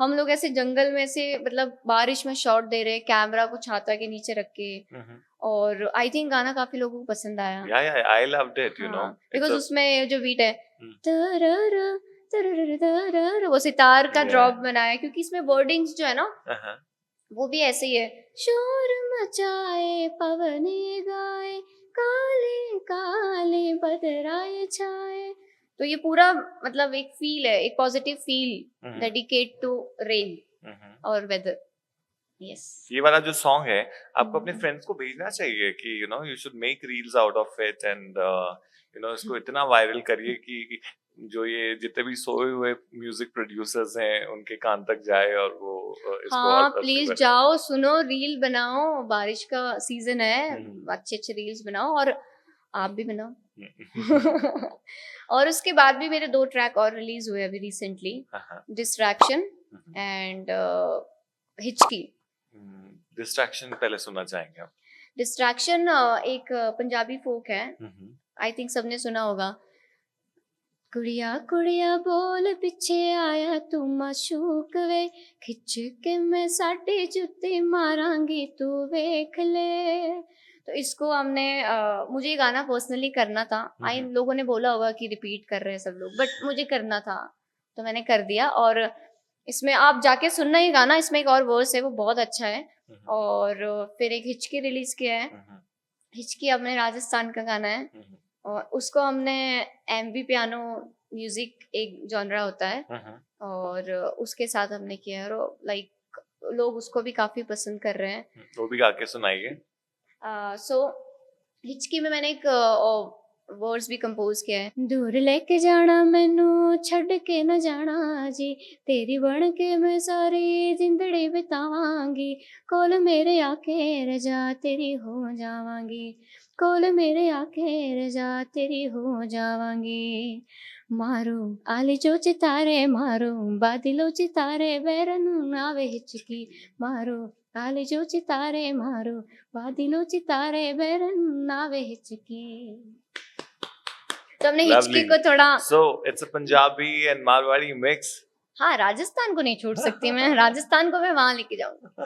Speaker 2: हम लोग ऐसे जंगल में से मतलब बारिश में शॉट दे रहे, कैमरा को छाता के नीचे रख के, और आई थिंक गाना काफी लोगों को पसंद आया।
Speaker 1: Yeah, I loved it, you know.
Speaker 2: Because उसमें जो बीट है तरर, तरर, तरर, वो सितार का ड्रॉप बनाया क्योंकि इसमें वर्डिंग्स जो है ना वो भी ऐसे ही है, शोर मचाए पवने गाए, काले काले बदराए छाए। तो ये पूरा मतलब एक फील है, एक positive feel dedicate to rain और वेदर। यस,
Speaker 1: ये वाला जो सॉन्ग है आपको अपने फ्रेंड्स को भेजना चाहिए कि you should make reels out of it and इसको इतना वायरल करिए कि जो ये जितने भी सोए हुए म्यूजिक प्रोड्यूसर्स हैं उनके कान तक जाए और वो इसको
Speaker 2: हाँ प्लीज जाओ, सुनो, रील बनाओ, बारिश का सीजन है, अच्छे अच्छे रील्स बनाओ और आप भी बनाओ। और उसके बाद भी मेरे 2 ट्रैक और रिलीज हुए अभी रिसेंटली, डिस्ट्रैक्शन एंड हिचकी।
Speaker 1: डिस्ट्रैक्शन पहले सुनना चाहेंगे आप?
Speaker 2: डिस्ट्रैक्शन एक पंजाबी फोक है, आई थिंक सबने सुना होगा। कुड़िया कुड़िया बोल पीछे आया तू माशूक वे, खिच के मैं साडी जुत्ती मारांगी तू देख ले। तो इसको हमने मुझे ये गाना पर्सनली करना था। आई लोगों ने बोला होगा कि रिपीट कर रहे हैं सब लोग, बट मुझे करना था तो मैंने कर दिया। और इसमें आप जाके सुनना ये गाना, इसमें एक और वर्स है वो बहुत अच्छा है। और फिर एक हिचकी रिलीज किया है। हिचकी अपने राजस्थान का गाना है और उसको हमने एमवी पियानो म्यूजिक एक जॉनरा होता है और उसके साथ हमने किया है और लाइक लोग उसको भी काफी पसंद कर रहे हैं।
Speaker 1: वो भी गा के सुनाइए।
Speaker 2: सो हिचकी में मैंने एक वर्ड्स भी कंपोज किया है। दूर लेके जाना मैनू छड़ के न जाना जी, तेरी बन के मैं सारी जिंदड़ी बितावांगी, कोल मेरे आके रजा तेरी हो जावांगी, कोल मेरे आके रजा तेरी हो जावांगी। मारो आली जो चितारे मारो, बादलो चितारे बैरन आवे हिचकी, मारो आली जो चितारे मारो, बादलो चितारे बैरन आवे हिचकी। तो हमने हिचकी को थोड़ा
Speaker 1: it's a Punjabi and Marwari mix.
Speaker 2: हाँ, राजस्थान को नहीं छोड़ सकती मैं, राजस्थान को मैं वहां लेके जाऊंगा,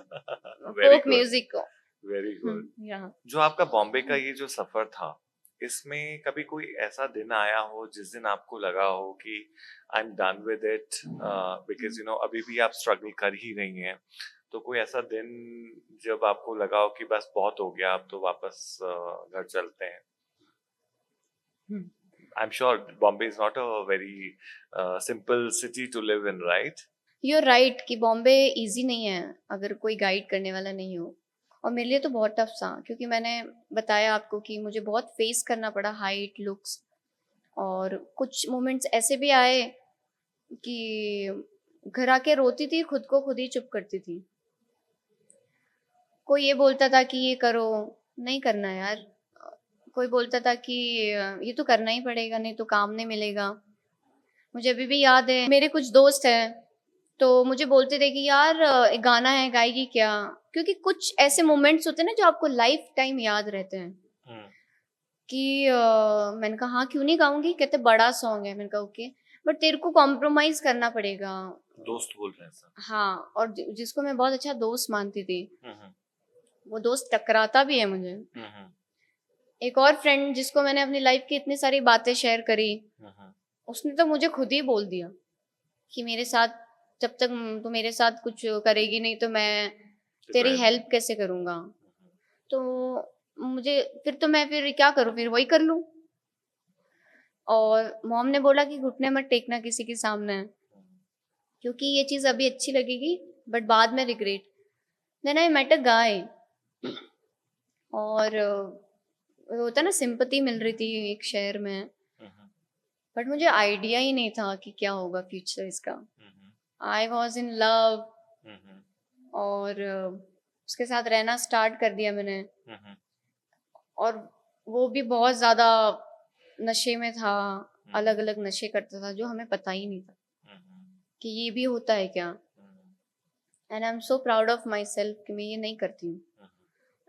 Speaker 2: फोक म्यूजिक को।
Speaker 1: Very good. जो आपका बॉम्बे का ये जो सफर था, इसमें कभी कोई ऐसा दिन आया हो जिस दिन आपको लगा हो कि I am done with it, because अभी भी आप स्ट्रगल कर ही रही हैं, तो कोई ऐसा दिन जब आपको लगा हो कि बस बहुत हो गया, अब तो वापस घर चलते हैं? I'm sure Bombay is not a very simple city to live in, right?
Speaker 2: You're right कि बॉम्बे इजी नहीं है अगर कोई गाइड करने वाला नहीं हो, और मेरे लिए तो बहुत टफ था क्योंकि मैंने बताया आपको कि मुझे बहुत फेस करना पड़ा हाइट, लुक्स, और कुछ मोमेंट्स ऐसे भी आए कि घर आके रोती थी, खुद को खुद ही चुप करती थी। कोई ये बोलता था कि ये करो, नहीं करना यार। कोई बोलता था कि ये तो करना ही पड़ेगा, नहीं तो काम नहीं मिलेगा। मुझे अभी भी याद है, मेरे कुछ दोस्त हैं तो मुझे बोलते थे कि यार एक गाना है, गाएगी क्या? क्योंकि कुछ ऐसे मोमेंट्स होते हैं ना जो आपको लाइफ टाइम याद रहते हैं। कि मैंने कहा हाँ क्यों नहीं गाऊंगी, कहते बड़ा सॉन्ग है। मैंने कहा ओके, बट तेरे को कॉम्प्रोमाइज करना पड़ेगा।
Speaker 1: दोस्त बोल रहे हैं सर।
Speaker 2: हाँ, और जिसको मैं बहुत अच्छा दोस्त मानती थी, वो दोस्त टकराता भी है मुझे। एक और फ्रेंड जिसको मैंने अपनी लाइफ की इतनी सारी बातें शेयर करी, उसने तो मुझे खुद ही बोल दिया कि मेरे साथ जब तक तू मेरे साथ कुछ करेगी नहीं तो मैं तेरी हेल्प कैसे करूँगा। तो मुझे फिर क्या करूँ, फिर वही कर लूँ। और मॉम ने बोला कि घुटने मत टेकना किसी के सामने, क्योंकि ये चीज़ अभी अच्छी लगेगी बट बाद में regret. Then I met a guy, और होता ना सिंपैथी मिल रही थी एक शहर में, बट मुझे आइडिया ही नहीं था कि क्या होगा फ्यूचर इसका। आई वॉज इन लव, और उसके साथ रहना स्टार्ट कर दिया मैंने। और वो भी बहुत ज़्यादा नशे में था, अलग अलग नशे करता था जो हमें पता ही नहीं था कि ये भी होता है क्या। And I am so proud of my self कि मैं ये नहीं करती हूँ।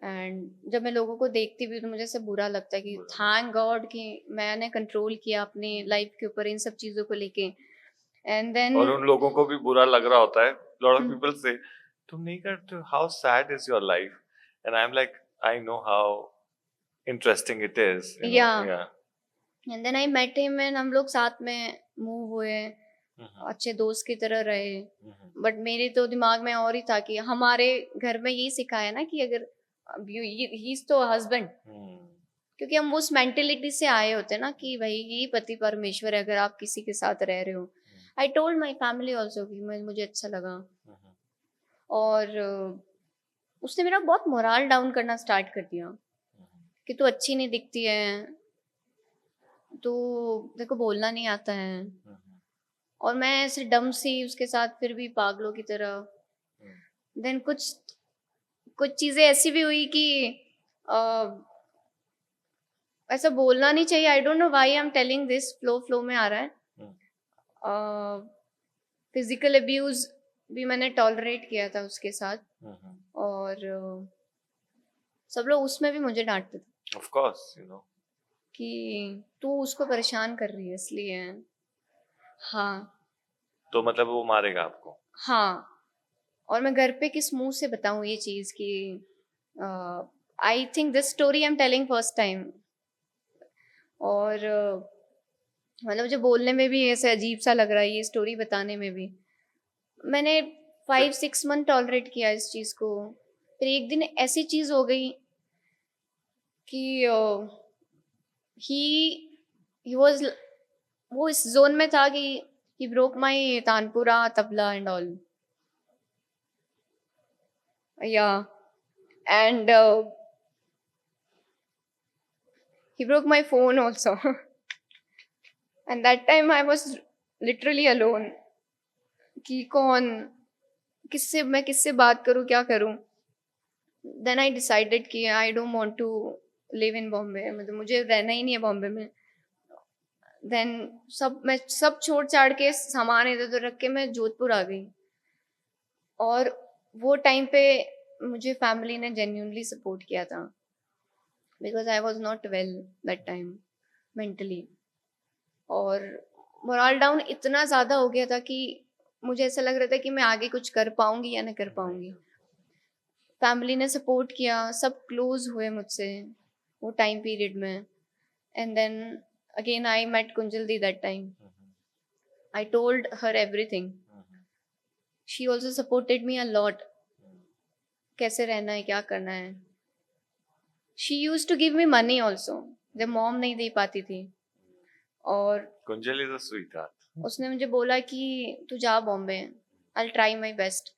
Speaker 2: एंड जब मैं लोगों को देखती भी तो मुझे ऐसे बुरा लगता है कि थैंक गॉड कि मैंने कंट्रोल किया अपनी लाइफ के ऊपर इन सब चीज़ों को लेके। एंड देन
Speaker 1: और उन लोगों को भी बुरा लग रहा होता है। लॉट ऑफ पीपल से तुम नहीं करते हो, how sad is your life, and I am like I know how interesting it is, you know. Yeah
Speaker 2: and then I met him and हम लोग साथ में मूव हुए, अच्छे दोस्त की तरह रहे। बट मेरे तो दिमाग में और ही था कि हमारे घर में यही सिखाया ना कि अगर ही इज तो हस्बैंड, क्योंकि हम उस मेंटेलिटी से आए होते हैं ना कि भाई ये पति परमेश्वर है अगर आप किसी के साथ रह रहे हो। I told my family also कि मुझे अच्छा लगा। और उसने मेरा बहुत मोरल डाउन करना स्टार्ट कर दिया कि तू अच्छी नहीं दिखती है, तो तेरे को बोलना नहीं आता है। और मैं ऐसे डम सी उसके साथ फिर भी पागलों की तरह। देन कुछ कुछ चीज़ें ऐसी भी हुई कि ऐसा बोलना नहीं चाहिए। आई don't know why I am telling this, flow में आ रहा है। फिजिकल अब्यूज भी मैंने टॉलरेट किया था उसके साथ, और सब लोग उसमें भी मुझे डांटते थे
Speaker 1: ऑफ कोर्स, यू नो,
Speaker 2: कि तू उसको परेशान कर रही है इसलिए। हाँ
Speaker 1: तो मतलब वो मारेगा आपको?
Speaker 2: हाँ, और मैं घर पे किस मुंह से बताऊं ये चीज़ कि I think this story I am telling first time. और मतलब मुझे बोलने में भी ऐसे अजीब सा लग रहा है, ये स्टोरी बताने में भी। मैंने 5-6 मंथ टॉलरेट किया इस चीज़ को। फिर एक दिन ऐसी चीज़ हो गई कि ही वाज, वो इस जोन में था कि he broke my tanpura tabla and all. या and he broke my phone also. And that time I was literally alone कि मैं किससे बात करूं, क्या करूं। Then I decided कि I don't want to live in Bombay, मतलब मुझे रहना ही नहीं है बॉम्बे में। Then मैं सब छोड़ छाड़ के सामान इधर उधर रख के मैं जोधपुर आ गई। और वो टाइम पे मुझे फैमिली ने जेन्युइनली सपोर्ट किया था, because I was not well that time mentally। और मोरल डाउन इतना ज़्यादा हो गया था कि मुझे ऐसा लग रहा था कि मैं आगे कुछ कर पाऊंगी या नहीं कर पाऊंगी। फैमिली ने सपोर्ट किया, सब क्लोज हुए मुझसे वो टाइम पीरियड में। And then again I met Kunjal दी that time. I told her everything. She also supported me a lot, कैसे रहना है, क्या करना है। She used to give me money also जब मॉम नहीं दे पाती थी। और
Speaker 1: कुंजल इज अ स्वीटहार्ट।
Speaker 2: उसने मुझे बोला कि तू जा Bombay, I try my best.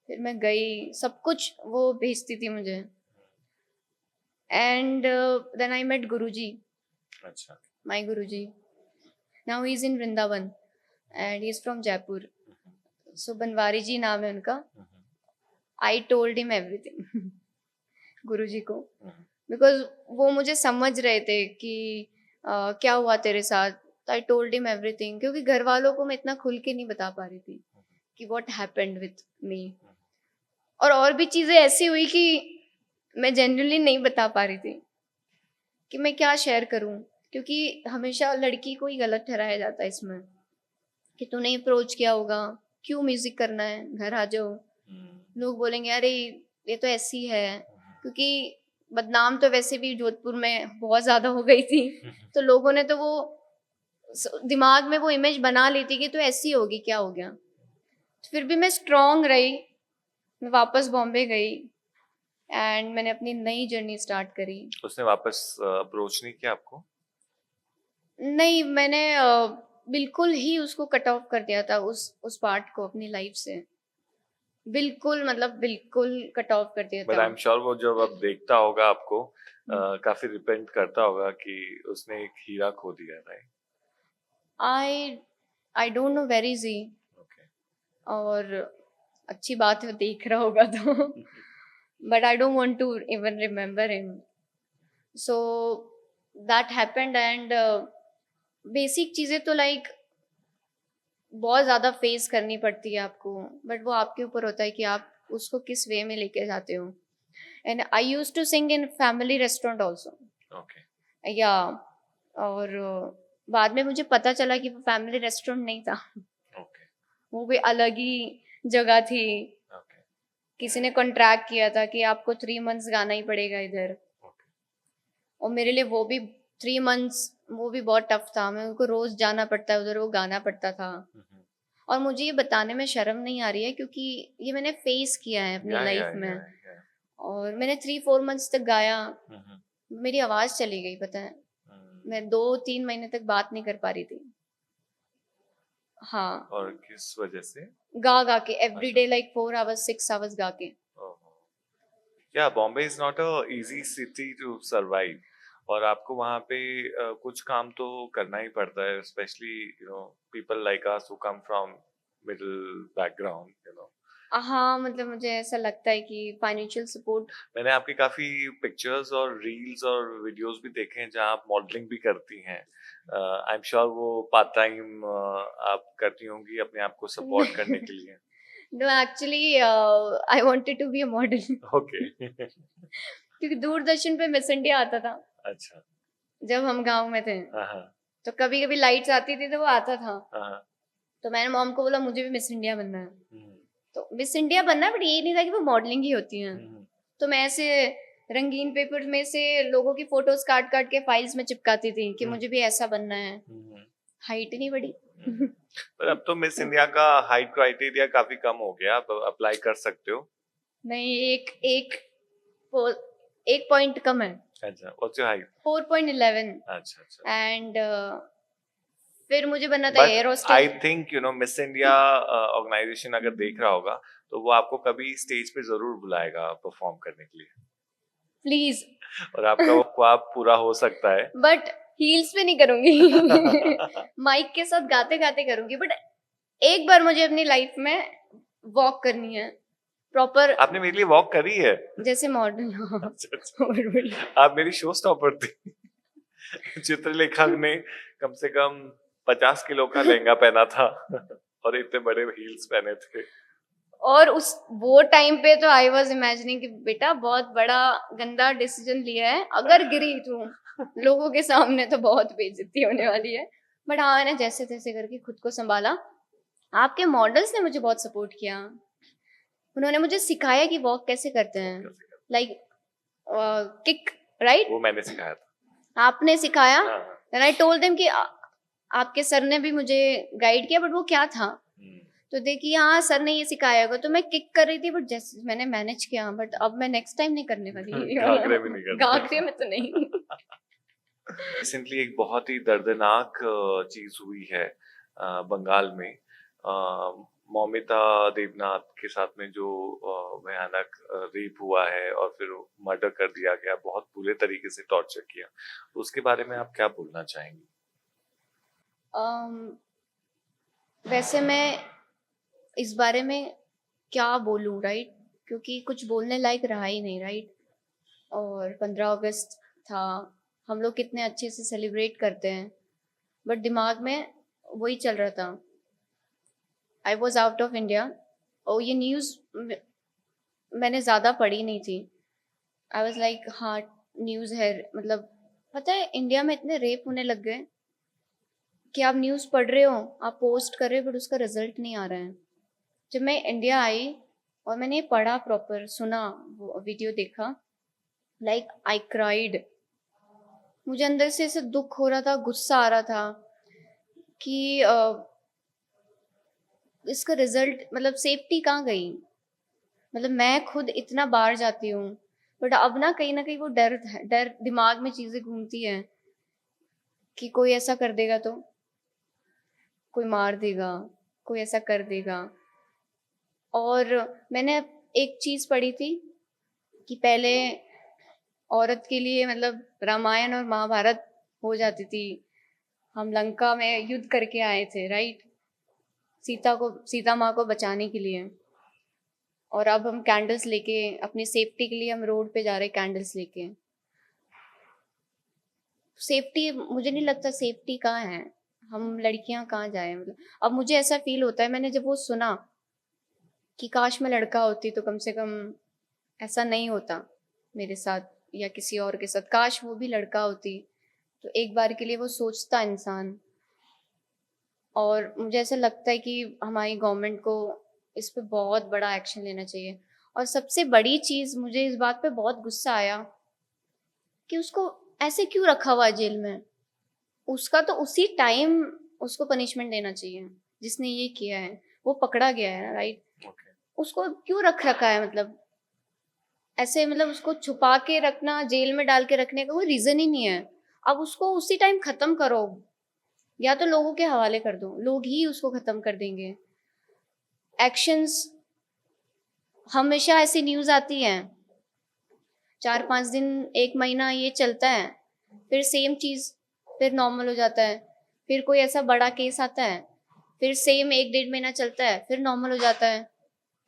Speaker 2: फिर मैं गई, सब कुछ वो भेजती थी मुझे। And then I met Guruji,
Speaker 1: अच्छा,
Speaker 2: my Guruji. Now he is in Vrindavan and he is from Jaipur. So Banwari ji नाम है उनका. I told him everything Guruji को, बिकॉज वो मुझे समझ रहे थे कि क्या हुआ तेरे साथ. तो आई टोल्ड हिम एवरीथिंग, क्योंकि घर वालों को मैं इतना खुल के नहीं बता पा रही थी कि व्हाट हैपेंड विथ मी. और भी चीजें ऐसी हुई कि मैं जनरली नहीं बता पा रही थी कि मैं क्या शेयर करूं, क्योंकि हमेशा लड़की को ही गलत ठहराया जाता है इसमें कि तूने अप्रोच किया होगा, क्यों म्यूजिक करना है, घर आ जाओ. लोग बोलेंगे अरे ये तो ऐसी है, क्योंकि बदनाम तो वैसे भी जोधपुर में बहुत ज्यादा हो गई थी. तो लोगों ने तो वो दिमाग में वो इमेज बना ली थी कि तो ऐसी होगी, क्या हो गया. तो फिर भी मैं स्ट्रांग रही. मैं वापस बॉम्बे गई एंड मैंने अपनी नई जर्नी स्टार्ट करी.
Speaker 1: उसने वापस अप्रोच नहीं किया आपको?
Speaker 2: नहीं, मैंने बिल्कुल ही उसको कट ऑफ कर दिया था, उस पार्ट को अपनी लाइफ से. बिल्कुल, मतलब बिल्कुल कट ऑफ कर दिया
Speaker 1: बट
Speaker 2: था.
Speaker 1: आई एम श्योर वो जब अब देखता होगा आपको काफी रिपेंट करता होगा कि उसने एक हीरा खो दिया, right?
Speaker 2: I don't know very जी.
Speaker 1: ओके.
Speaker 2: और अच्छी बात है, देख रहा होगा तो. But I don't want to even remember him. So that happened and basic चीजें तो लाइक बहुत ज़्यादा फेस करनी पड़ती है आपको, बट वो आपके ऊपर होता है कि आप उसको किस वे में लेके जाते हो. And I use to sing in family restaurant also.
Speaker 1: Okay.
Speaker 2: या और बाद में मुझे पता चला कि वो फैमिली रेस्टोरेंट नहीं था.
Speaker 1: ओके.
Speaker 2: वो भी अलग ही जगह थी.
Speaker 1: ओके.
Speaker 2: किसी ने कॉन्ट्रैक्ट किया था कि आपको 3 months गाना ही पड़ेगा इधर.
Speaker 1: ओके.
Speaker 2: और मेरे लिए वो भी 3 months वो भी बहुत टफ था. मैं उनको रोज जाना पड़ता है उधर, वो गाना पड़ता था. और मुझे ये बताने में शर्म नहीं आ रही है, क्योंकि ये मैंने फेस किया है अपनी लाइफ में. और मैंने 3-4 months तक गाया. मेरी आवाज चली गई, पता है. मैं 2-3 महीने तक बात नहीं कर पा रही थी. हाँ.
Speaker 1: और किस वजह से?
Speaker 2: गा के एवरीडे लाइक 4 hours 6 hours गा के.
Speaker 1: या Bombay is not a easy city to survive. और आपको वहाँ पे कुछ काम तो करना ही पड़ता है, specially you know people like us who come from middle background, you know.
Speaker 2: हाँ, मतलब मुझे ऐसा लगता है कि फाइनेंशियल सपोर्ट.
Speaker 1: मैंने आपके काफी पिक्चर्स और रील्स और वीडियोस भी देखे हैं जहाँ आप मॉडलिंग भी करती हैं. आई एम श्योर वो पार्ट टाइम आप करती होंगी अपने आप को सपोर्ट करने के लिए.
Speaker 2: No, actually I wanted to be a model.
Speaker 1: Okay.
Speaker 2: क्योंकि दूरदर्शन पे मिस इंडिया आता था
Speaker 1: अच्छा.
Speaker 2: जब हम गांव में थे.
Speaker 1: हाँ.
Speaker 2: तो कभी कभी लाइट्स आती थी तो वो आता था.
Speaker 1: हाँ.
Speaker 2: तो मैंने मॉम को बोला मुझे भी मिस इंडिया बनना है. तो मिस इंडिया बनना है, बट ये नहीं था कि वो मॉडलिंग ही होती है. तो मैं ऐसे रंगीन पेपर में से लोगों की फोटोज काट काट के फाइल्स में चिपकाती थी कि मुझे भी ऐसा बनना है. हाइट नहीं बढ़ी.
Speaker 1: पर अब तो मिस इंडिया का हाइट क्राइटेरिया काफी कम हो गया, आप अप्लाई कर सकते हो.
Speaker 2: नहीं, एक पॉइंट कम है.
Speaker 1: अच्छा. What's your height?
Speaker 2: 4.11.
Speaker 1: अच्छा.
Speaker 2: एंड फिर मुझे बनना था air hostess.
Speaker 1: I think you know Miss India organisation अगर देख रहा होगा तो वो आपको कभी स्टेज पे जरूर बुलाएगा परफॉर्म करने के लिए.
Speaker 2: प्लीज.
Speaker 1: और आपका वो ख्वाब पूरा हो सकता है.
Speaker 2: बट हील्स पे नहीं करूंगी. माइक के साथ गाते गाते करूंगी. बट एक बार मुझे अपनी लाइफ में वॉक करनी है प्रॉपर.
Speaker 1: आपने मेरे लिए वॉक करी है?
Speaker 2: जैसे मॉडल.
Speaker 1: अच्छा. आप मेरी शो स्टॉपर थी. चित्रलेखा ने कम से कम 50 किलो का लहंगा पहना था और इतने बड़े हील्स पहने थे.
Speaker 2: और वो टाइम पे तो आई वाज इमेजिनिंग कि बेटा बहुत बड़ा गंदा डिसीजन लिया है, अगर गिरी तू लोगों के सामने तो बहुत बेइज्जती होने वाली है. बट हाँ, मैंने जैसे तैसे करके खुद को संभाला. आपके मॉडल्स ने मुझे बहुत सपोर्ट किया. उन्होंने मुझे सिखाया कि वॉक कैसे करते हैं, लाइक किक, राइट.
Speaker 1: वो मैंने सिखाया था.
Speaker 2: आपने सिखाया. देन आई टोल्ड देम कि आपके सर ने भी मुझे गाइड किया, बट वो क्या था. तो देखिए हाँ सर ने ये सिखाया होगा. तो मैं किक कर रही थी, बट जैसे मैंने मैनेज किया. बट अब मैं नेक्स्ट टाइम नहीं करने वाली.
Speaker 1: घाघरे में नहीं करना.
Speaker 2: घाघरे में तो नहीं.
Speaker 1: रिसेंटली एक बहुत ही दर्दनाक चीज हुई है बंगाल में. मौमिता देवनाथ के साथ में जो भयानक रेप हुआ है और फिर मर्डर कर दिया गया, बहुत बुरे तरीके से टॉर्चर किया. उसके बारे में आप क्या बोलना चाहेंगी?
Speaker 2: वैसे मैं इस बारे में क्या बोलूँ, राइट? क्योंकि कुछ बोलने लायक रहा ही नहीं, राइट? और 15 अगस्त था, हम लोग कितने अच्छे से सेलिब्रेट करते हैं, बट दिमाग में वही चल रहा था। I was out of India और ये न्यूज़ मैंने ज़्यादा पढ़ी नहीं थी। आई वॉज लाइक हाँ, न्यूज़ है, मतलब पता है इंडिया में इतने रेप होने लग गए कि आप न्यूज़ पढ़ रहे हो, आप पोस्ट कर रहे हो, बट उसका रिजल्ट नहीं आ रहा है। जब मैं इंडिया आई और मैंने ये पढ़ा, प्रॉपर सुना, वो वीडियो देखा, लाइक आई क्राइड। मुझे अंदर से ऐसे दुख हो रहा था, गुस्सा आ रहा था कि इसका रिजल्ट, मतलब सेफ्टी कहाँ गई? मतलब मैं खुद इतना बाहर जाती हूँ, बट अब ना कहीं वो डर दिमाग में चीजें घूमती हैं कि कोई ऐसा कर देगा तो, कोई मार देगा, कोई ऐसा कर देगा। और मैंने एक चीज पढ़ी थी कि पहले औरत के लिए, मतलब रामायण और महाभारत हो जाती थी, हम लंका में युद्ध करके आए थे, राइट? सीता माँ को बचाने के लिए। और अब हम कैंडल्स लेके, अपनी सेफ्टी के लिए हम रोड पे जा रहे कैंडल्स लेके। सेफ्टी, मुझे नहीं लगता सेफ्टी कहाँ है, हम लड़कियां कहाँ जाए? मतलब अब मुझे ऐसा फील होता है, मैंने जब वो सुना कि काश मैं लड़का होती तो कम से कम ऐसा नहीं होता मेरे साथ या किसी और के साथ। काश वो भी लड़का होती तो एक बार के लिए वो सोचता इंसान। और मुझे ऐसा लगता है कि हमारी गवर्नमेंट को इस पे बहुत बड़ा एक्शन लेना चाहिए। और सबसे बड़ी चीज़, मुझे इस बात पे बहुत गुस्सा आया कि उसको ऐसे क्यों रखा हुआ है जेल में। उसका तो उसी टाइम उसको पनिशमेंट देना चाहिए जिसने ये किया है, वो पकड़ा गया है, राइट?
Speaker 1: Okay.
Speaker 2: उसको क्यों रखा है? मतलब ऐसे, मतलब उसको छुपा के रखना, जेल में डाल के रखने का कोई रीजन ही नहीं है। अब उसको उसी टाइम खत्म करो, या तो लोगों के हवाले कर दो, लोग ही उसको खत्म कर देंगे। एक्शंस, हमेशा ऐसी न्यूज आती हैं, 4-5 दिन, 1 महीना ये चलता है, फिर सेम चीज, फिर नॉर्मल हो जाता है। फिर कोई ऐसा बड़ा केस आता है, फिर सेम 1-1.5 महीना चलता है, फिर नॉर्मल हो जाता है।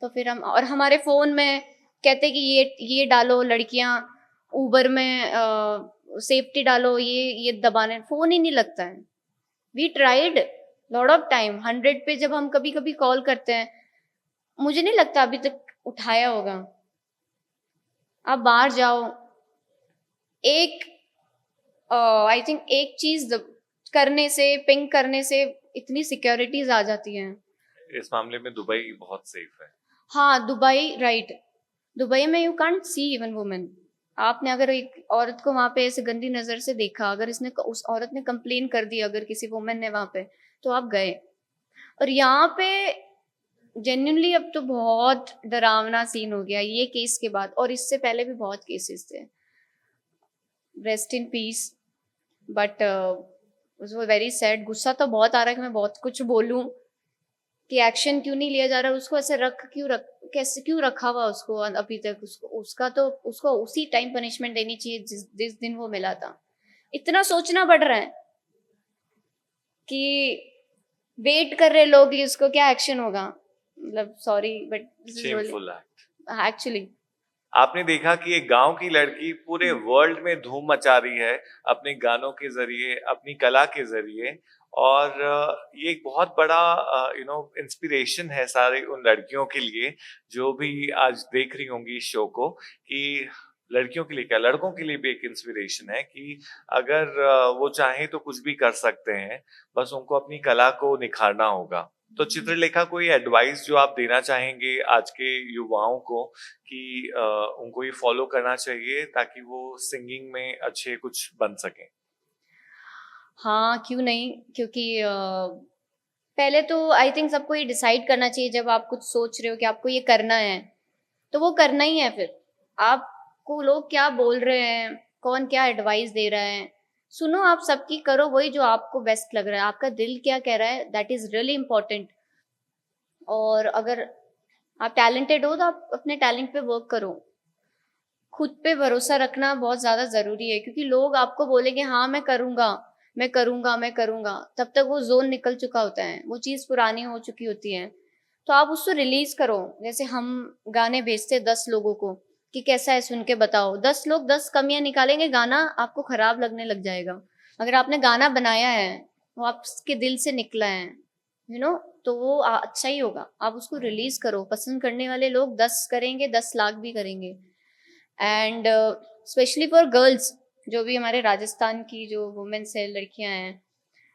Speaker 2: तो फिर हम, और हमारे फोन में कहते हैं कि ये डालो, लड़कियां उबर में सेफ्टी डालो, ये दबाने, फोन ही नहीं लगता है। We tried lot of time, 100 पे जब हम कभी कभी कॉल करते हैं, मुझे नहीं लगता अभी तक उठाया होगा। आप बाहर जाओ, एक आई थिंक एक चीज करने से, पिंग करने से इतनी सिक्योरिटीज आ जाती हैं।
Speaker 1: इस मामले में दुबई बहुत सेफ है।
Speaker 2: हाँ, दुबई, राइट। दुबई में you can't see even women. आपने अगर एक औरत को वहां पे ऐसे गंदी नजर से देखा, अगर उस औरत ने कंप्लेन कर दी, अगर किसी वुमेन ने वहां पे, तो आप गए। और यहाँ पे जेन्युइनली अब तो बहुत डरावना सीन हो गया ये केस के बाद, और इससे पहले भी बहुत केसेस थे। Rest in peace. बट वो वेरी सैड। गुस्सा तो बहुत आ रहा है कि मैं बहुत कुछ बोलूं कि एक्शन क्यों नहीं लिया जा रहा, उसको ऐसे कैसे क्यों रखा हुआ उसको अभी तक। उसको उसी टाइम पनिशमेंट देनी चाहिए जिस दिन वो मिला था। इतना सोचना पड़ रहा है कि वेट कर रहे लोग कि उसको क्या एक्शन होगा। मतलब sorry but
Speaker 1: shameful act.
Speaker 2: Actually
Speaker 1: आपने देखा कि एक गांव की लड़की पूरे वर्ल्ड में धूम मचा रही है अपने गानों के जरिए, अपनी कला के जरिए। और ये एक बहुत बड़ा इंस्पिरेशन है सारे उन लड़कियों के लिए जो भी आज देख रही होंगी इस शो को, कि लड़कियों के लिए क्या, लड़कों के लिए भी एक इंस्पिरेशन है कि अगर वो चाहें तो कुछ भी कर सकते हैं, बस उनको अपनी कला को निखारना होगा। तो चित्रलेखा, कोई एडवाइस जो आप देना चाहेंगे आज के युवाओं को कि उनको ये फॉलो करना चाहिए ताकि वो सिंगिंग में अच्छे कुछ बन सकें?
Speaker 2: हाँ, क्यों नहीं, क्योंकि पहले तो आई थिंक सबको ये डिसाइड करना चाहिए, जब आप कुछ सोच रहे हो कि आपको ये करना है तो वो करना ही है। फिर आपको लोग क्या बोल रहे हैं, कौन क्या एडवाइस दे रहा है, सुनो, आप सबकी करो वही जो आपको बेस्ट लग रहा है। आपका दिल क्या कह रहा है, दैट इज रियली इम्पोर्टेंट। और अगर आप टैलेंटेड हो तो आप अपने टैलेंट पे वर्क करो। खुद पे भरोसा रखना बहुत ज्यादा जरूरी है, क्योंकि लोग आपको बोलेंगे हाँ मैं करूंगा, मैं करूँगा, तब तक वो जोन निकल चुका होता है, वो चीज़ पुरानी हो चुकी होती है। तो आप उसको रिलीज करो। जैसे हम गाने भेजते 10 लोगों को कि कैसा है सुन के बताओ, 10 लोग 10 कमियां निकालेंगे, गाना आपको खराब लगने लग जाएगा। अगर आपने गाना बनाया है, वो आपके दिल से निकला है, तो वो अच्छा ही होगा। आप उसको रिलीज करो, पसंद करने वाले लोग 10 करेंगे, 10 लाख भी करेंगे। एंड स्पेशली फॉर गर्ल्स, जो भी हमारे राजस्थान की जो वुमेन्स है, लड़कियां हैं,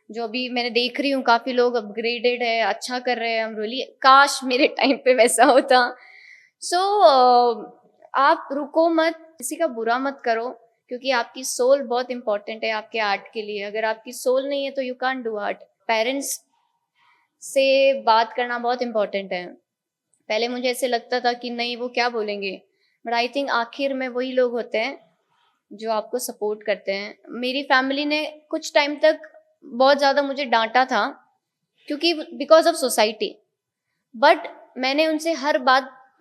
Speaker 2: जो अभी मैंने देख रही हूँ काफी लोग अपग्रेडेड है, अच्छा कर रहे हैं। रियली काश मेरे टाइम पे वैसा होता। सो आप रुको मत, किसी का बुरा मत करो, क्योंकि आपकी सोल बहुत इंपॉर्टेंट है आपके आर्ट के लिए। अगर आपकी सोल नहीं है तो you can't do art. Parents से बात करना बहुत इंपॉर्टेंट है। पहले मुझे ऐसे लगता था कि नहीं वो क्या बोलेंगे, बट आई थिंक आखिर में वही लोग होते हैं जो आपको सपोर्ट करते हैं। मेरी फैमिली ने कुछ टाइम तक बहुत ज़्यादा मुझे डांटा था, क्योंकि बिकॉज ऑफ सोसाइटी, बट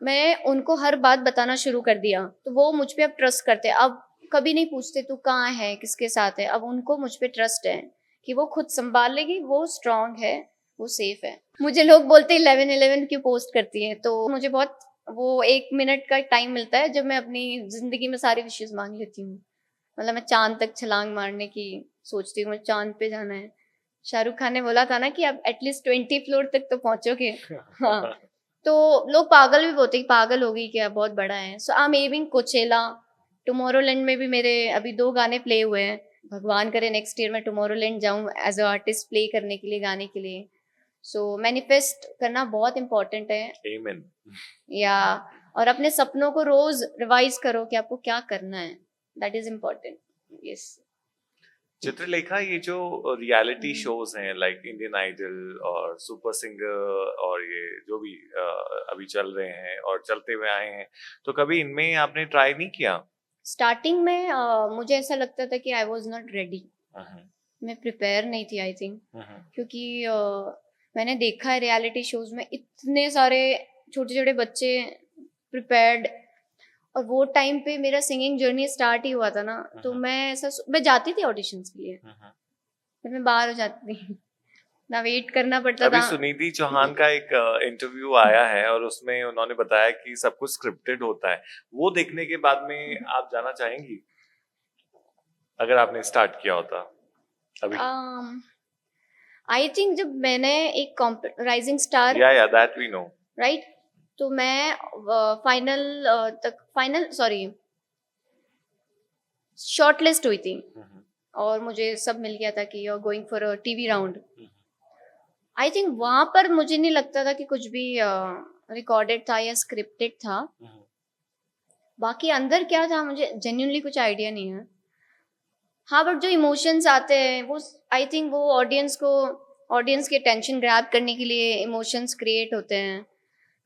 Speaker 2: मैं उनको हर बात बताना शुरू कर दिया, तो वो मुझ पे अब ट्रस्ट करते हैं। अब कभी नहीं पूछते तू कहाँ है, किसके साथ है। अब उनको मुझ पे ट्रस्ट है कि वो खुद संभाल लेगी, वो स्ट्रांग है, वो सेफ है। मुझे लोग बोलते 11-11 क्यों पोस्ट करती है, तो मुझे बहुत वो 1 मिनट का टाइम मिलता है जब मैं अपनी जिंदगी में सारी विशेष मांग लेती हूँ। मतलब मैं चांद तक छलांग मारने की सोचती हूँ, मुझे चांद पे जाना है। शाहरुख खान ने बोला था ना कि आप एटलीस्ट 20 फ्लोर तक तो पहुंचोगे। हाँ, तो लोग पागल भी बोलते हैं, पागल हो गई क्या, बहुत बड़ा है। सो आई एम एविंग कोचेला, टुमारोलैंड में भी मेरे अभी 2 गाने प्ले हुए हैं। भगवान करे नेक्स्ट ईयर मैं टुमारोलैंड जाऊं एज अ आर्टिस्ट प्ले करने के लिए, गाने के लिए। सो मैनिफेस्ट करना बहुत इंपॉर्टेंट है।
Speaker 1: Amen.
Speaker 2: या और अपने सपनों को रोज रिवाइज करो कि आपको क्या करना है, that is important. Yes.
Speaker 1: Chitralekha, ये जो रियलिटी शोज हैं लाइक इंडियन आइडल और सुपर सिंगर और ये जो भी अभी चल रहे हैं और चलते हुए आए हैं, तो कभी इनमें आपने ट्राई नहीं किया?
Speaker 2: स्टार्टिंग में मुझे ऐसा लगता था कि आई वॉज नॉट रेडी, मैं प्रिपेयर नहीं थी आई थिंक, क्योंकि मैंने देखा है रियलिटी शोज में इतने सारे छोटे छोटे बच्चे प्रिपेयर्ड। और वो टाइम पे मेरा सिंगिंग जर्नी स्टार्ट ही हुआ था ना, तो मैं जाती थी ऑडिशंस के लिए, फिर मैं बाहर हो जाती थी ना, वेट करना पड़ता
Speaker 1: अभी
Speaker 2: था।
Speaker 1: सुनिधि चौहान का एक इंटरव्यू आया है और उसमें उन्होंने बताया कि सब कुछ स्क्रिप्टेड होता है। वो देखने के बाद में आप जाना चाहेंगी अगर आपने स्टार्ट किया होता अभी?
Speaker 2: आई थिंक जब मैंने एक राइजिंग स्टार,
Speaker 1: या दैट वी नो,
Speaker 2: राइट, तो मैं शॉर्ट लिस्ट हुई थी और मुझे सब मिल गया था कि you are going for a TV round. I think वहां पर मुझे नहीं लगता था कि कुछ भी रिकॉर्डेड था या स्क्रिप्टेड था। बाकी अंदर क्या था मुझे जेन्युइनली कुछ आइडिया नहीं है। हाँ, बट जो इमोशंस आते हैं वो आई थिंक वो ऑडियंस के टेंशन ग्रैब करने के लिए इमोशंस क्रिएट होते हैं।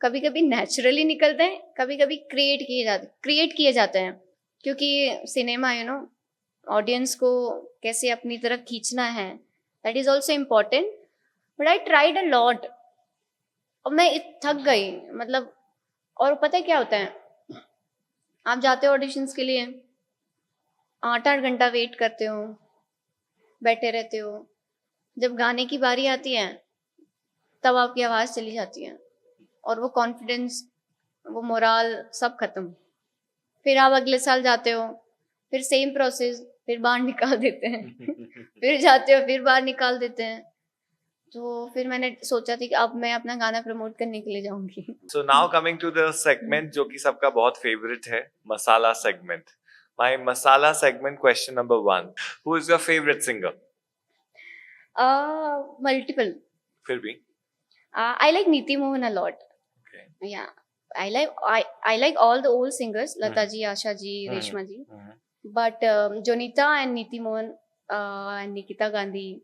Speaker 2: कभी कभी नेचुरली निकलते हैं, कभी कभी क्रिएट किए जाते हैं, क्योंकि सिनेमा ऑडियंस को कैसे अपनी तरफ खींचना है, that is also important. But I tried a lot और मैं थक गई, मतलब। और पता है क्या होता है, आप जाते हो ऑडिशंस के लिए, 8-8 घंटा वेट करते हो, बैठे रहते हो, जब गाने की बारी आती है तब आपकी आवाज़ चली जाती है और वो कॉन्फिडेंस, वो मोराल सब खत्म। फिर आप अगले साल जाते हो, फिर सेम प्रोसेस, फिर बाहर निकाल देते हैं फिर जाते हो, फिर बाहर निकाल देते हैं। तो फिर मैंने सोचा थी कि अब मैं अपना गाना प्रमोट करने के लिए जाऊंगी।
Speaker 1: So now coming to the segment जो कि सबका बहुत फेवरेट है, masala segment. My masala segment question number 1, who is your favourite singer?
Speaker 2: Multiple.
Speaker 1: फिर भी
Speaker 2: I like Niti Mohan a lot.
Speaker 1: okay.
Speaker 2: Yeah, I like all the old singers, Lata ji, Asha ji, Reshma ji. But Jonita and Niti Mohan and Nikita Gandhi,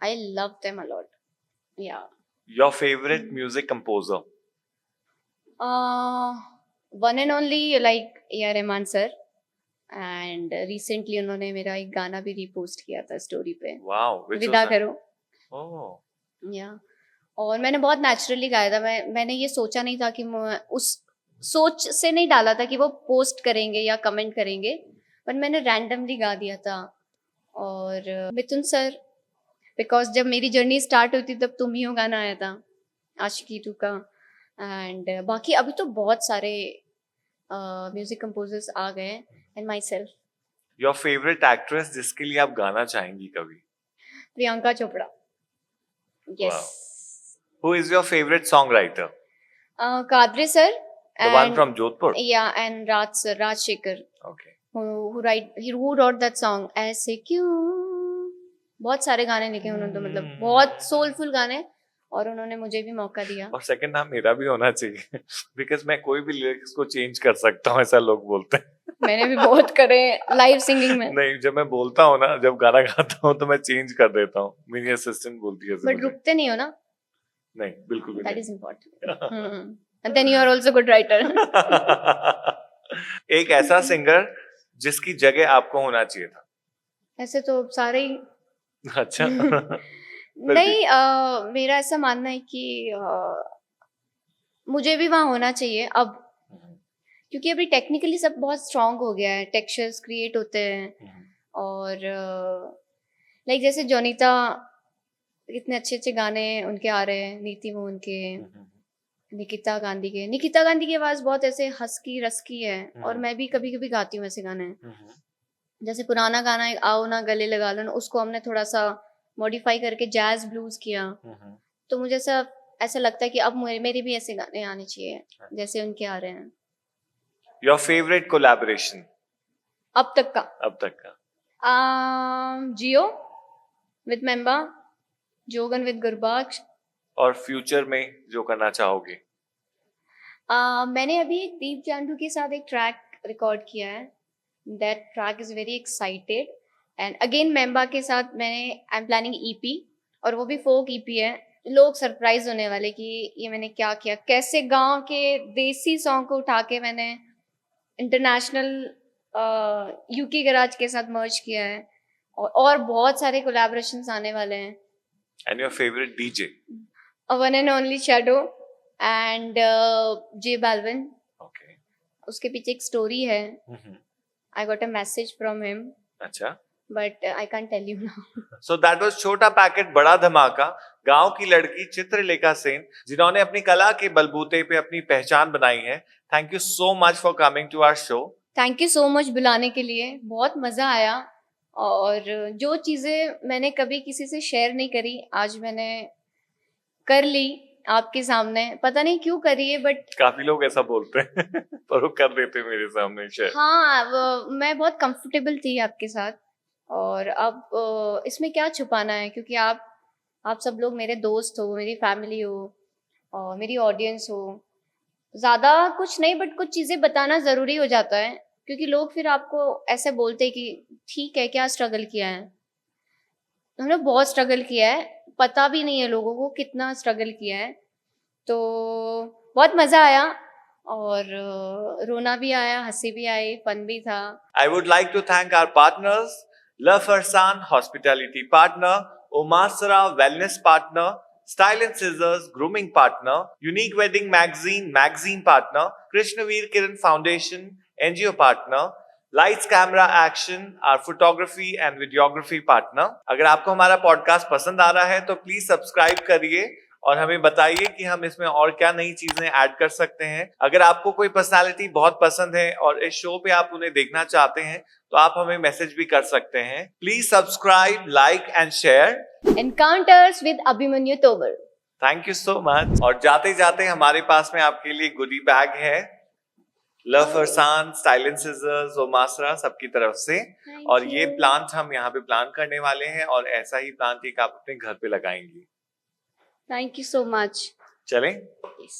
Speaker 2: I love them a lot. Yeah.
Speaker 1: Your favorite music composer?
Speaker 2: One and only like A.R. Rahman sir. And recently उन्होंने मेरा एक गाना भी repost किया था story पे।
Speaker 1: Wow, which
Speaker 2: विदा
Speaker 1: was that?
Speaker 2: करो।
Speaker 1: Oh.
Speaker 2: Yeah. और मैंने बहुत नेचुरली गाया था। मैंने ये सोचा नहीं था कि उस सोच से नहीं डाला था कि वो पोस्ट करेंगे या कमेंट करेंगे, पर मैंने रैंडमली गा दिया था। और मिथुन सर बिकॉज जब मेरी जर्नी स्टार्ट हुई थी तब तुम ही हो गाना आया था, आशिकी 2 का। एंड बाकी अभी तो बहुत सारे म्यूजिक कंपोजर्स आ गए हैं, and myself.
Speaker 1: Your favourite actress जिसके लिए आप गाना चाहेंगी कभी?
Speaker 2: Priyanka Chopra, yes.
Speaker 1: Who is your favourite song writer?
Speaker 2: Kadre sir,
Speaker 1: the one from Jodhpur?
Speaker 2: Yeah and Raj sir, Rajshekhar,
Speaker 1: okay.
Speaker 2: who wrote that song, ऐसे क्यों। बहुत सारे गाने लिखे उन्होंने, तो मतलब बहुत सोलफुल गाने, और उन्होंने मुझे भी मौका दिया।
Speaker 1: और सेकंड नाम मेरा भी होना चाहिए बिकॉज मैं कोई भी लिरिक्स को चेंज कर सकता हूँ, ऐसा लोग बोलते हैं।
Speaker 2: मैंने भी बहुत करे लाइव सिंगिंग में।
Speaker 1: नहीं, जब मैं बोलता हूँ ना, जब गाना गाता हूँ तो मैं चेंज कर देता हूँ, मेरी असिस्टेंट बोलती है।
Speaker 2: बट रुकते नहीं हो ना?
Speaker 1: नहीं, बिल्कुल भी
Speaker 2: दैट
Speaker 1: नहीं।
Speaker 2: Is important. And then you are also good writer.
Speaker 1: एक ऐसा सिंगर जिसकी जगह आपको होना चाहिए था?
Speaker 2: ऐसे तो सारे ही।
Speaker 1: अच्छा।
Speaker 2: नहीं, मेरा ऐसा मानना है कि मुझे भी वहाँ होना चाहिए अब, क्योंकि अभी टेक्निकली सब बहुत स्ट्रांग हो गया है, टेक्सचर्स क्रिएट होते हैं, और लाइक जैसे जोनीता, इतने अच्छे अच्छे गाने उनके आ रहे हैं, नीति मोहन के, निकिता गांधी के। निकिता गांधी की आवाज बहुत ऐसे हस्की रस्की है, और मैं भी कभी कभी गाती हूँ ऐसे गाने। जैसे पुराना गाना एक आओ ना गले लगा लो ना, उसको हमने थोड़ा सा मॉडिफाई करके जैज ब्लूज किया। तो मुझे ऐसा लगता है कि अब मेरे भी ऐसे गाने आने चाहिए जैसे उनके आ रहे हैं।
Speaker 1: योर फेवरेट कोलैबोरेशन
Speaker 2: अब तक का?
Speaker 1: अब तक का?
Speaker 2: जियो विद मेंबा, जोगन विद गुरबाज।
Speaker 1: और फ्यूचर में जो करना चाहोगे?
Speaker 2: मैंने अभी एक दीप जांडू के साथ एक ट्रैक रिकॉर्ड किया है, that track is very excited. And again Memba के साथ मैंने आई एम प्लानिंग ईपी, और वो भी फोक ईपी है। लोग सरप्राइज होने वाले कि ये मैंने क्या किया, कैसे गांव के देसी सॉन्ग को उठा के मैंने इंटरनेशनल यूके गराज के साथ मर्ज किया है, और बहुत सारे कोलैबोरेशंस आने वाले हैं।
Speaker 1: And your favourite DJ?
Speaker 2: One and only Shadow and J Balvin.
Speaker 1: Okay.
Speaker 2: उसके पीछे एक स्टोरी है, I got a message from him.
Speaker 1: अच्छा।
Speaker 2: But I can't tell you now.
Speaker 1: So that was छोटा पैकेट बड़ा धमाका, गांव की लड़की चित्रलेखा सेन, जिन्होंने अपनी कला के बलबूते पे अपनी पहचान बनाई है। Thank you so much for coming to our show.
Speaker 2: Thank you so much बुलाने के लिए, बहुत मजा आया। और जो चीजें मैंने कभी किसी से शेयर नहीं करी, आज मैंने कर ली आपके सामने। पता नहीं क्यों करी है, बट
Speaker 1: काफी लोग ऐसा बोलते हैं पर वो कर देते मेरे सामने शेयर।
Speaker 2: हाँ, मैं बहुत कंफर्टेबल थी आपके साथ, और अब इसमें क्या छुपाना है, क्योंकि आप सब लोग मेरे दोस्त हो, मेरी फैमिली हो, और मेरी ऑडियंस हो। ज़्यादा कुछ नहीं, बट कुछ चीज़ें बताना ज़रूरी हो जाता है, क्योंकि लोग फिर आपको ऐसे बोलते हैं कि ठीक है, क्या स्ट्रगल किया है। हमने बहुत स्ट्रगल किया है, पता भी नहीं है लोगों को कितना स्ट्रगल किया है। तो बहुत मज़ा आया, और रोना भी आया, हंसी भी आई, फन भी था।
Speaker 1: I would like to thank our partners, La Farsan Hospitality Partner, Omasara Wellness Partner, Style and Scissors Grooming Partner, Unique Wedding Magazine Partner, Krishnaveer Kiran Foundation NGO Partner, Lights Camera Action our Photography and Videography Partner। अगर आपको हमारा podcast पसंद आ रहा है तो please subscribe करिए और हमें बताइए कि हम इसमें और क्या नई चीजें ऐड कर सकते हैं। अगर आपको कोई पर्सनालिटी बहुत पसंद है और इस शो पे आप उन्हें देखना चाहते हैं तो आप हमें मैसेज भी कर सकते हैं। Please subscribe, like and share.
Speaker 2: Encounters with Abhimanyu Tomar.
Speaker 1: Thank you so much. और जाते जाते हमारे पास में आपके लिए गुडी बैग है, love Farsan, style and scissors, ओमासरा सबकी तरफ से। और ये प्लांट हम यहाँ पे प्लान करने वाले हैं, और ऐसा ही प्लांट एक आप अपने घर पे लगाएंगी।
Speaker 2: Thank you so much.
Speaker 1: चलें?
Speaker 2: Yes.